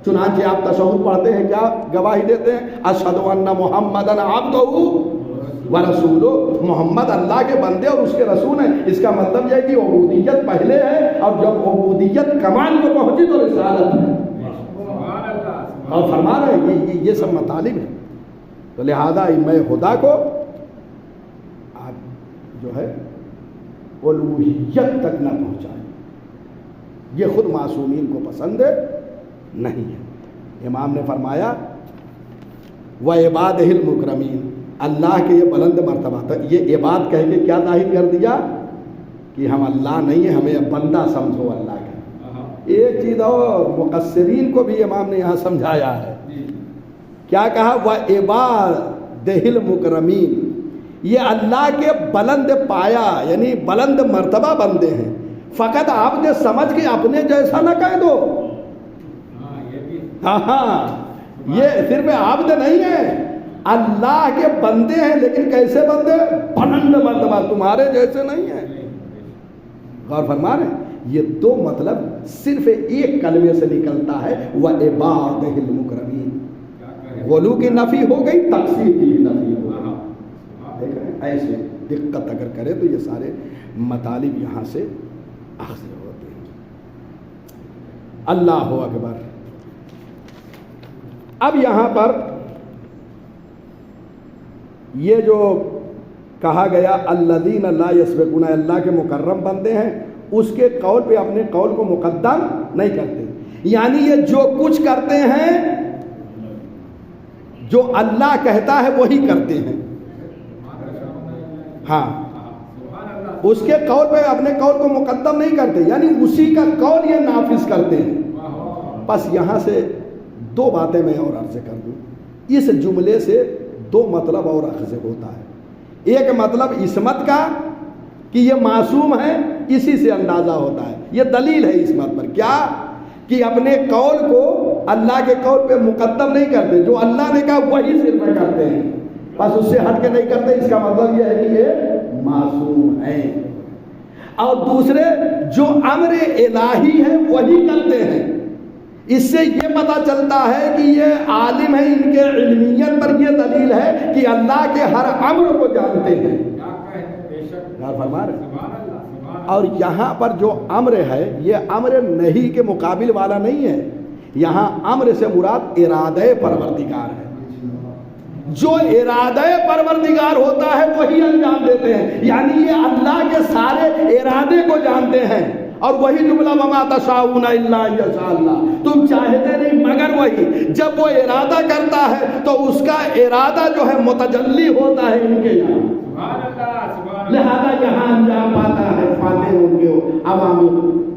چنانچہ آپ تشہد پڑھتے ہیں، کیا گواہی دیتے ہیں؟ اشہد ان محمدً عبدہ ورسولہ، محمد اللہ کے بندے اور اس کے رسول ہیں۔ اس کا مطلب یہ ہے کہ عبودیت پہلے ہے، اور جب عبودیت کمال کو پہنچی تو رسالت ہے، اور فرما رہے ہیں یہ سب مطالب ہیں۔ تو لہذا ائمہ ہدیٰ کو آپ جو ہے الوہیت تک نہ پہنچائیں، یہ خود معصومین کو پسند نہیں ہے۔ امام نے فرمایا وعبادہ المکرمین، اللہ کے یہ بلند مرتبہ تھا، یہ عباد کہہ کے کیا ظاہر کر دیا کہ ہم اللہ نہیں ہیں، ہمیں بندہ سمجھو اللہ کا۔ ایک چیز اور مقصرین کو بھی امام نے یہاں سمجھایا ہے، کیا کہا؟ وعبادہ المکرمین، یہ اللہ کے بلند پایا یعنی بلند مرتبہ بندے ہیں، فقط آپ نے سمجھ کے اپنے جیسا نہ کہہ دو۔ ہاں یہ صرف عبد نہیں ہے، اللہ کے بندے ہیں، لیکن کیسے بندے؟ بلند مرتبہ، تمہارے جیسے نہیں ہیں۔ غور فرما رہے ہیں؟ یہ دو مطلب صرف ایک کلمے سے نکلتا ہے، وَعِبَادِهِ الْمُكْرَمِينَ۔ غلو کی نفی ہو گئی، تقصیر کی نفی ہو گئی۔ دیکھ رہے ہیں؟ ایسے دقت اگر کرے تو یہ سارے مطالب یہاں سے اخذ ہوتے ہیں۔ اللہ اکبر۔ اب یہاں پر یہ جو کہا گیا الذین لا یسبقون، اللہ کے مکرم بندے ہیں، اس کے قول پہ اپنے قول کو مقدم نہیں کرتے، یعنی یہ جو کچھ کرتے ہیں جو اللہ کہتا ہے وہی کرتے ہیں۔ ہاں، اس کے قول پہ اپنے قول کو مقدم نہیں کرتے، یعنی اسی کا قول یہ نافذ کرتے ہیں۔ بس یہاں سے دو باتیں میں اور عرض کر دوں، اس جملے سے دو مطلب اور اخذ ہوتا ہے۔ ایک مطلب عصمت کا کہ یہ معصوم ہے، اسی سے اندازہ ہوتا ہے، یہ دلیل ہے عصمت پر، کیا کہ اپنے قول کو اللہ کے قول پہ مقدم نہیں کرتے، جو اللہ نے کہا وہی صرف کرتے ہیں، بس اس سے ہٹ کے نہیں کرتے، اس کا مطلب یہ ہے کہ یہ معصوم ہے۔ اور دوسرے جو امر الہی ہے وہی کرتے ہیں، اس سے یہ پتہ چلتا ہے کہ یہ عالم ہے، ان کے علمیت پر یہ دلیل ہے کہ اللہ کے ہر امر کو جانتے ہیں۔ فرما رہے ہیں؟ اور یہاں پر جو امر ہے یہ امر نہیں کے مقابل والا نہیں ہے، یہاں امر سے مراد ارادہ پروردگار ہے۔ جو ارادہ پروردگار ہوتا ہے وہی انجام دیتے ہیں، یعنی یہ اللہ کے سارے ارادے کو جانتے ہیں، اور وہی جملہ وما تشاءون الا ان یشاء اللہ، تم چاہتے نہیں مگر وہی، جب وہ ارادہ کرتا ہے تو اس کا ارادہ جو ہے متجلی ہوتا ہے ان کے یہاں، لہذا یہاں انجام پاتا ہے، پاتے ہوں گے عوام،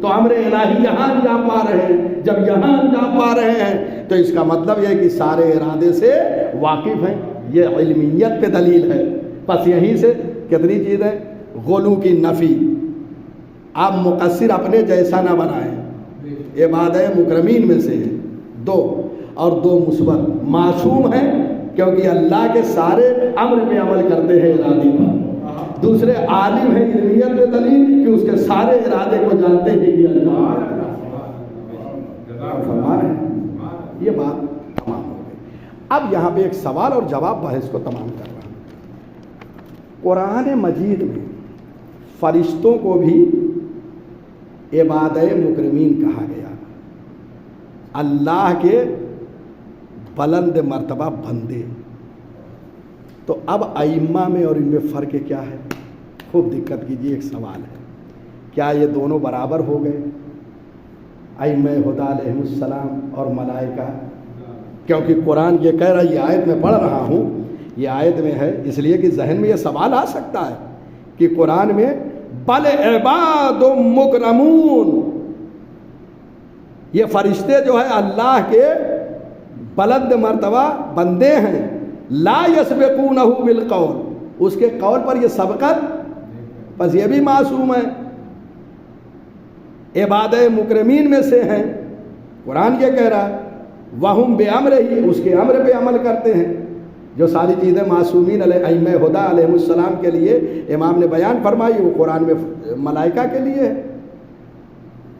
تو امر الہی یہاں انجام پا رہے ہیں۔ جب یہاں انجام پا رہے ہیں تو اس کا مطلب یہ ہے کہ سارے ارادے سے واقف ہیں، یہ علمیت پہ دلیل ہے۔ بس یہیں سے کتنی چیزیں؟ غلو کی نفی، آپ مقصر اپنے جیسا نہ بنائیں، عبادہ مکرمین میں سے ہیں دو، اور دو مثبت، معصوم ہیں کیونکہ اللہ کے سارے امر پہ عمل کرتے ہیں ارادے پر، دوسرے عالم ہے علمیت پہ دلیل کہ اس کے سارے ارادے کو جانتے ہیں کہ اللہ فرما رہے ہیں۔ یہ بات تمام ہو گئی۔ اب یہاں پہ ایک سوال اور جواب بحث کو تمام کر رہا ہوں۔ قرآن مجید میں فرشتوں کو بھی عبادہ مکرمین کہا گیا، اللہ کے بلند مرتبہ بندے۔ تو اب ائمہ میں اور ان میں فرق کیا ہے؟ خوب دقت کیجیے، ایک سوال ہے، کیا یہ دونوں برابر ہو گئے؟ ائمہ خدا علیہ السلام اور ملائکہ؟ کیونکہ قرآن یہ کہہ رہا ہے، یہ آیت میں پڑھ رہا ہوں، یہ آیت میں ہے، اس لیے کہ ذہن میں یہ سوال آ سکتا ہے کہ قرآن میں بل عباد مکرمون، یہ فرشتے جو ہے اللہ کے بلند مرتبہ بندے ہیں، لا یسبقونہ بالقول، اس کے قول پر یہ سبقت، بس یہ بھی معصوم ہے، عبادہ مکرمین میں سے ہیں۔ قرآن یہ کہہ رہا ہے وہم بامرہ، اس کے امر پہ عمل کرتے ہیں۔ جو ساری چیزیں معصومین علیہ ائمہ خدا علیہ السلام کے لیے امام نے بیان فرمائی، وہ قرآن میں ملائکہ کے لیے ہے۔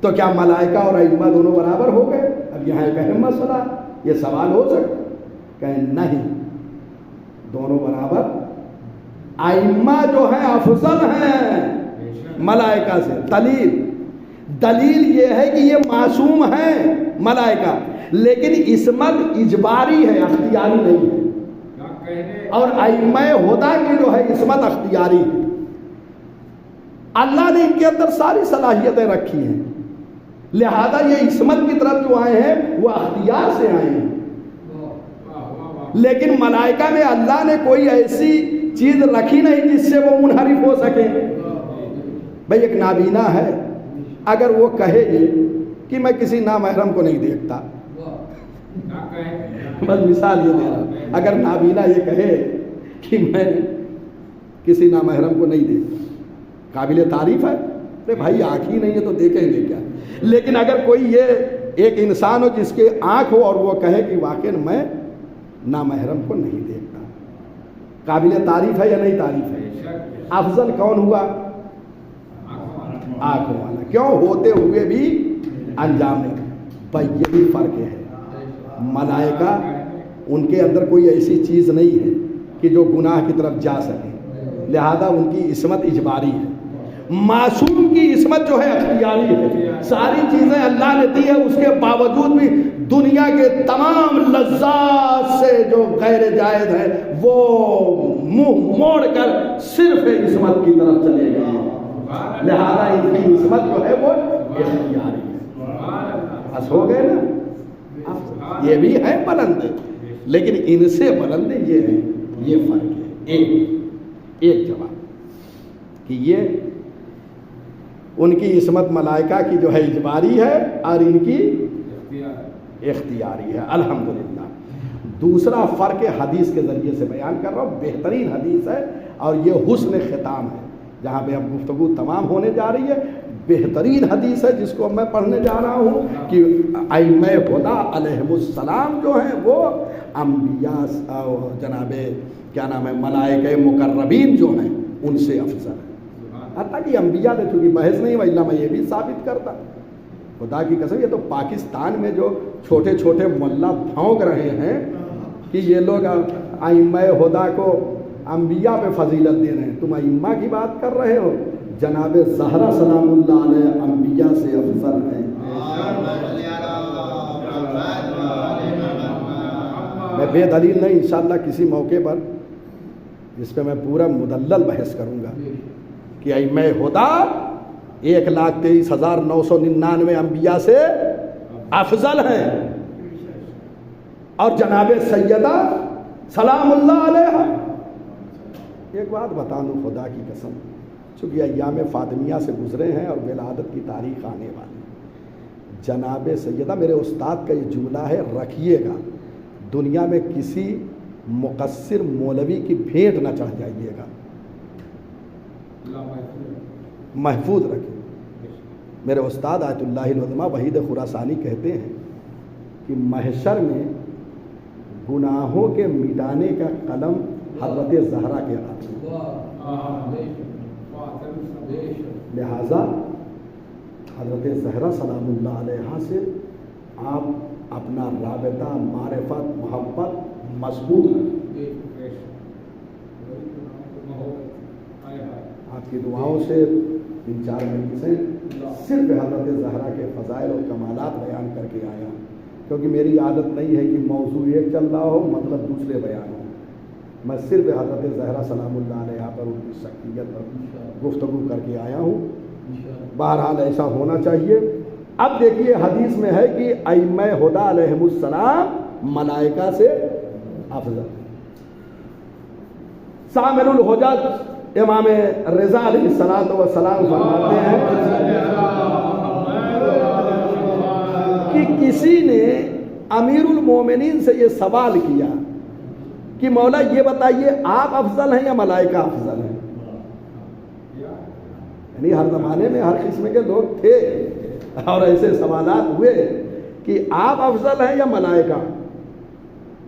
تو کیا ملائکہ اور ائمہ دونوں برابر ہو گئے؟ اب یہاں ایک اہم مسئلہ، یہ سوال ہو سکتا ہے، کہیں نہیں، دونوں برابر، ائمہ جو ہیں افضل ہیں ملائکہ سے۔ دلیل یہ ہے کہ یہ معصوم ہیں ملائکہ، لیکن عصمت اجباری ہے، اختیاری نہیں ہے، اور ائمہ خدا کی جو ہے عصمت اختیاری ہے۔ اللہ نے ان کے اندر ساری صلاحیتیں رکھی ہیں، لہذا یہ عصمت کی طرف جو آئے ہیں وہ اختیار سے آئے ہیں۔ لیکن ملائکہ میں اللہ نے کوئی ایسی چیز رکھی نہیں جس سے وہ منحرف ہو سکے۔ بھئی ایک نابینا ہے، اگر وہ کہے یہ کہ میں کسی نامحرم کو نہیں دیکھتا، بس مثال یہ دے رہا ہوں، اگر نابینا یہ کہے کہ میں کسی نامحرم کو نہیں دیکھتا، قابل تعریف ہے، ارے بھائی آنکھ ہی نہیں ہے تو دیکھیں گے کیا۔ لیکن اگر کوئی یہ ایک انسان ہو جس کے آنکھ ہو اور وہ کہے کہ واقعی میں نامحرم کو نہیں دیکھتا، قابل تعریف ہے یا نہیں تعریف ہے؟ افضل کون ہوا؟ آنکھوں والا. کیوں؟ ہوتے ہوئے بھی انجام نہیں. بھائی یہ بھی فرق ہے. ملائکہ ان کے اندر کوئی ایسی چیز نہیں ہے کہ جو گناہ کی طرف جا سکے، لہذا ان کی عصمت اجباری ہے. معصوم کی عصمت جو ہے اختیاری ہے. ساری چیزیں اللہ نے دی ہے، اس کے باوجود بھی دنیا کے تمام لذات سے جو غیر جائز ہے وہ منہ موڑ کر صرف عصمت کی طرف چلے گئے. لہذا ان کی عصمت جو ہے وہ اختیاری ہے. بس ہو گئے نا. یہ بھی ہے بلند، لیکن ان سے بلند یہ ہے. یہ فرق ہے. ایک جواب کہ یہ ان کی عصمت ملائکہ کی جو ہے اجباری ہے اور ان کی اختیاری ہے. الحمدللہ. دوسرا فرق حدیث کے ذریعے سے بیان کر رہا ہوں. بہترین حدیث ہے اور یہ حسن ختام ہے جہاں پہ اب گفتگو تمام ہونے جا رہی ہے. بہترین حدیث ہے جس کو میں پڑھنے جا رہا ہوں کہ ائمہ ہدی علیہم السلام جو ہیں وہ انبیاء جناب کیا نام ہے ملائکہ مقربین جو ہیں ان سے افضل ہیں. حتیٰ کہ انبیاء نے چونکہ محض نہیں وإلا میں یہ بھی ثابت کرتا. خدا کی قسم یہ تو پاکستان میں جو چھوٹے چھوٹے ملا بھونک رہے ہیں کہ یہ لوگ ائمہ ہدی کو انبیاء پہ فضیلت دے رہے ہیں. تم ائمہ کی بات کر رہے ہو. جناب زہرا سلام اللہ علیہ انبیاء سے افضل ہیں. میں بے دلیل نہیں، انشاءاللہ کسی موقع پر جس پہ میں پورا مدلل بحث کروں گا کہ ائمہ ہدی 1,23,999 انبیاء سے افضل ہیں. اور جناب سیدہ سلام اللہ علیہ. ایک بات بتا دوں خدا کی قسم، چونکہ ایام فاطمیہ سے گزرے ہیں اور ولادت کی تاریخ آنے والی. جناب سیدہ میرے استاد کا یہ جملہ ہے، رکھیے گا. دنیا میں کسی مقصر مولوی کی بھیٹ نہ چڑھ جائیے گا، محفوظ رکھیں. میرے استاد آیت اللہ العظمہ وحید خراسانی کہتے ہیں کہ محشر میں گناہوں کے مٹانے کا قلم حضرت زہرا کے ہاتھ میں. لہذا حضرت زہرا سلام اللہ علیہ سے آپ اپنا رابطہ معرفت محبت مضبوط رکھیں. آپ کی دعاؤں سے 3-4 مہینے سے صرف حضرت زہرا کے فضائل اور کمالات بیان کر کے آیا ہوں، کیونکہ میری عادت نہیں ہے کہ موضوع ایک چل رہا ہو مطلب دوسرے بیان ہو. میں صرف حضرت زہرا سلام اللہ علیہ پر ان کی شخصیت پر گفتگو کر کے آیا ہوں. بہرحال ایسا ہونا چاہیے. اب دیکھیے حدیث میں ہے کہ ائمہ ہدی علیہم السلام ملائکہ سے افضل. سامر الحجت امام رضا علیہ الصلوۃ والسلام فرماتے ہیں کہ کسی نے امیر المومنین سے یہ سوال کیا کہ مولا یہ بتائیے آپ افضل ہیں یا ملائکہ افضل ہیں؟ یعنی ہر زمانے میں ہر قسم کے لوگ تھے اور ایسے سوالات ہوئے کہ آپ افضل ہیں یا ملائکہ.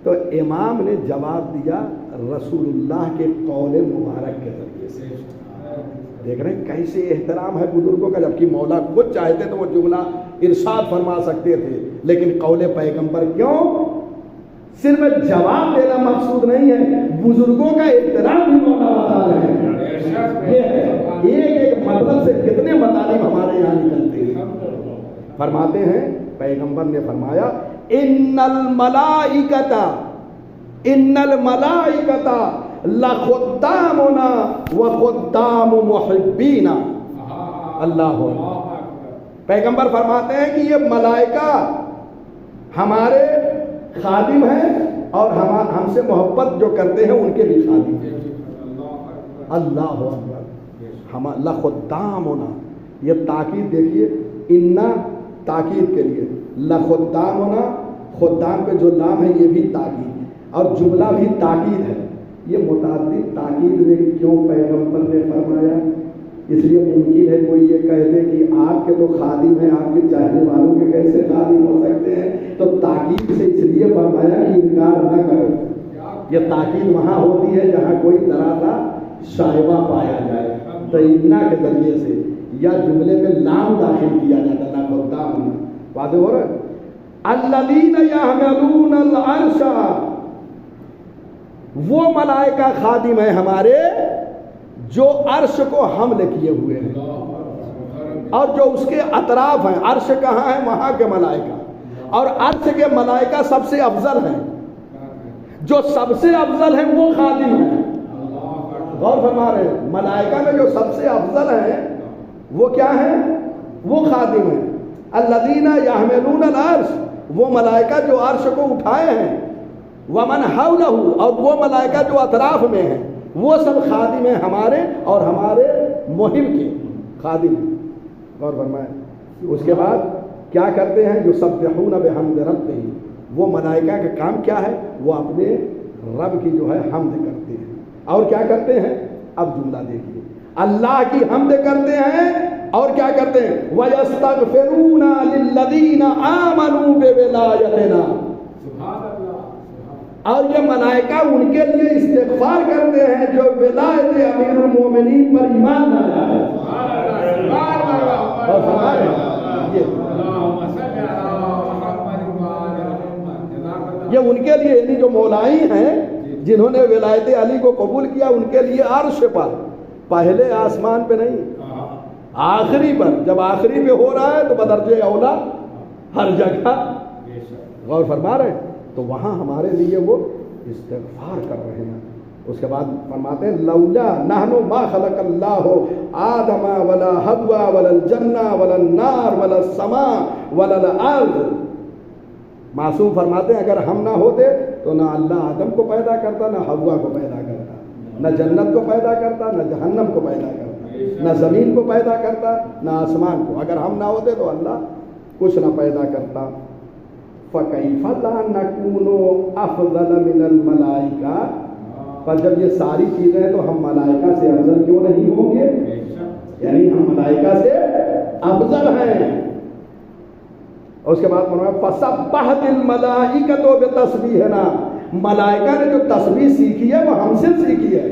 تو امام نے جواب دیا رسول اللہ کے قول مبارک کے ذریعے سے. دیکھ رہے ہیں کیسے احترام ہے بزرگوں کا، جبکہ مولا خود چاہتے تو وہ جملہ ارشاد فرما سکتے تھے، لیکن قول پیغمبر کیوں؟ صرف جواب دینا مقصود نہیں ہے، بزرگوں کا احترام بھی مولا بتا رہے ہیں. ایک مطلب سے کتنے مطالب ہمارے یہاں نکلتے ہیں. فرماتے ہیں پیغمبر نے فرمایا ان الملائکۃ لخدامنا وخدام محبینا. اللہ اکبر. پیغمبر فرماتے ہیں کہ یہ ملائکہ ہمارے خادم ہیں اور ہم سے محبت جو کرتے ہیں ان کے بھی خادم ہیں. اللہ اکبر. ہم لخدامنا، یہ تاکید دیکھیے، انا تاکید کے لیے، لخدامنا خدام پہ جو لام ہے یہ بھی تاکید اور جملہ بھی تاکید ہے. یہ متعدد تاکید میں کیوں پیغمبر نے فرمایا؟ اس لیے ممکن ہے کوئی یہ کہہ دے کہ آپ کے تو خادم ہیں، آپ کے چاہنے والوں کے کیسے خادم ہو سکتے ہیں؟ تو تاکید سے اس لیے فرمایا کہ انکار نہ کرو. یہ تاکید وہاں ہوتی ہے جہاں کوئی طرح کا شائبہ پایا جائے تو انا کے ذریعے سے، یا جملے میں لام داخل کیا جاتا ہے، نہ قدام واضح ہو رہا ہے۔ الذین یحملون العرش، وہ ملائکہ خادم ہیں ہمارے جو عرش کو حمل کیے ہوئے ہیں اور جو اس کے اطراف ہیں۔ عرش کہاں ہے؟ وہاں کے ملائکہ، اور عرش کے ملائکہ سب سے افضل ہیں، جو سب سے افضل ہیں وہ خادم ہیں۔ غور فرما رہے ہیں، ملائکہ میں جو سب سے افضل ہیں وہ کیا ہیں؟ وہ خادم ہیں۔ الذین یحملون العرش، وہ ملائکہ جو عرش کو اٹھائے ہیں، ومن حولہ، اور وہ ملائکہ جو اطراف میں ہیں، وہ سب خادم ہیں ہمارے اور ہمارے مہم کے خادم ہیں۔ غور فرمائیں، اس کے بعد کیا کرتے ہیں؟ یسبحون بحمد ربہم، وہ ملائکہ کا کام کیا ہے؟ وہ اپنے رب کی جو ہے حمد کرتے ہیں، اور کیا کرتے ہیں؟ اب جملہ دیکھیے، اللہ کی حمد کرتے ہیں اور کیا کرتے ہیں؟ وَيَسْتَغْفِرُونَ لِلَّذِينَ آمَنُوا بِوِلَایَتِنَا، اور یہ ملائکہ ان کے لیے استغفار کرتے ہیں جو ولایت امیر المومنین پر ایمان لایا ہے۔ یہ ان کے لیے، یعنی جو مولائی ہیں جنہوں نے ولایت علی کو قبول کیا، ان کے لیے عرش پر، پہلے آسمان پہ نہیں، آخری پر، جب آخری پہ ہو رہا ہے تو بدرجہ اولا ہر جگہ۔ غور فرما رہے ہیں، تو وہاں ہمارے لیے وہ استغفار کر رہے ہیں۔ اس کے بعد فرماتے ہیں لولا نحن ما خلق اللہ آدم ولا حوا ولا الجنہ ولا النار ولا السماء ولا الارض۔ معصوم فرماتے ہیں اگر ہم نہ ہوتے تو نہ اللہ آدم کو پیدا کرتا، نہ حوا کو پیدا کرتا، نہ جنت کو پیدا کرتا، نہ جہنم کو پیدا کرتا، نہ زمین کو پیدا کرتا، نہ آسمان کو۔ اگر ہم نہ ہوتے تو اللہ کچھ نہ پیدا کرتا۔ فَكَيْفَ لَا نَكُونُ أَفْضَلَ مِنَ الْمَلَائِكَةِ، پر جب یہ ساری چیزیں ہیں تو ہم ملائکہ سے افضل کیوں نہیں ہوں گے؟ یعنی ہم ملائکہ سے افضل ہیں۔ اور اس کے بعد فرمایا فَسَبَّحَتِ الْمَلَائِكَةُ بِتَسْبِيحِنَا، ملائکہ نے جو تسبیح سیکھی ہے وہ ہم سے سیکھی ہے۔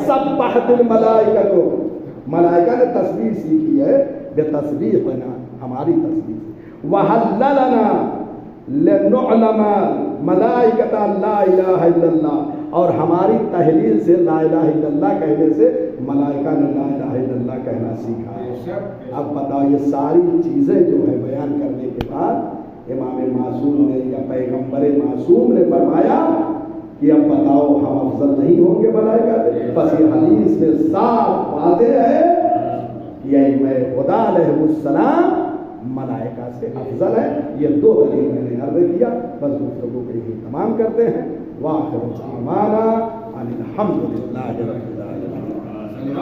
سَبَّحَتِ الْمَلَائِكَةُ، ملائکہ نے تسبیح سیکھی ہے بِتَسْبِيحِنَا، ہماری تسبیح۔ وَحَلَّلَنَا لِنُعْلَمَ مَلَائِكَةَ لَا إِلَٰهَ إِلَّا اللَّهُ، اور ہماری تحلیل سے لا الہ الا اللہ کہنے سے ملائکہ نے لا الہ الا اللہ کہنا سیکھا۔ اب بتاؤ، یہ ساری چیزیں جو ہے بیان کرنے کے بعد امام معصوم نے یا پیغمبر معصوم نے فرمایا کہ اب بتاؤ ہم افضل نہیں ہوں گے ملائکہ سے؟ بس یہ حدیث میں صاف واضح ہے کہ ائمہ خدا علیہ السلام ملائکہ سے افضل ہے۔ یہ دو دلیل میں نے عرض کیا، بس گفتگو کو یہی تمام کرتے ہیں۔ وآخر دعوانا ان الحمد للہ رب العالمین۔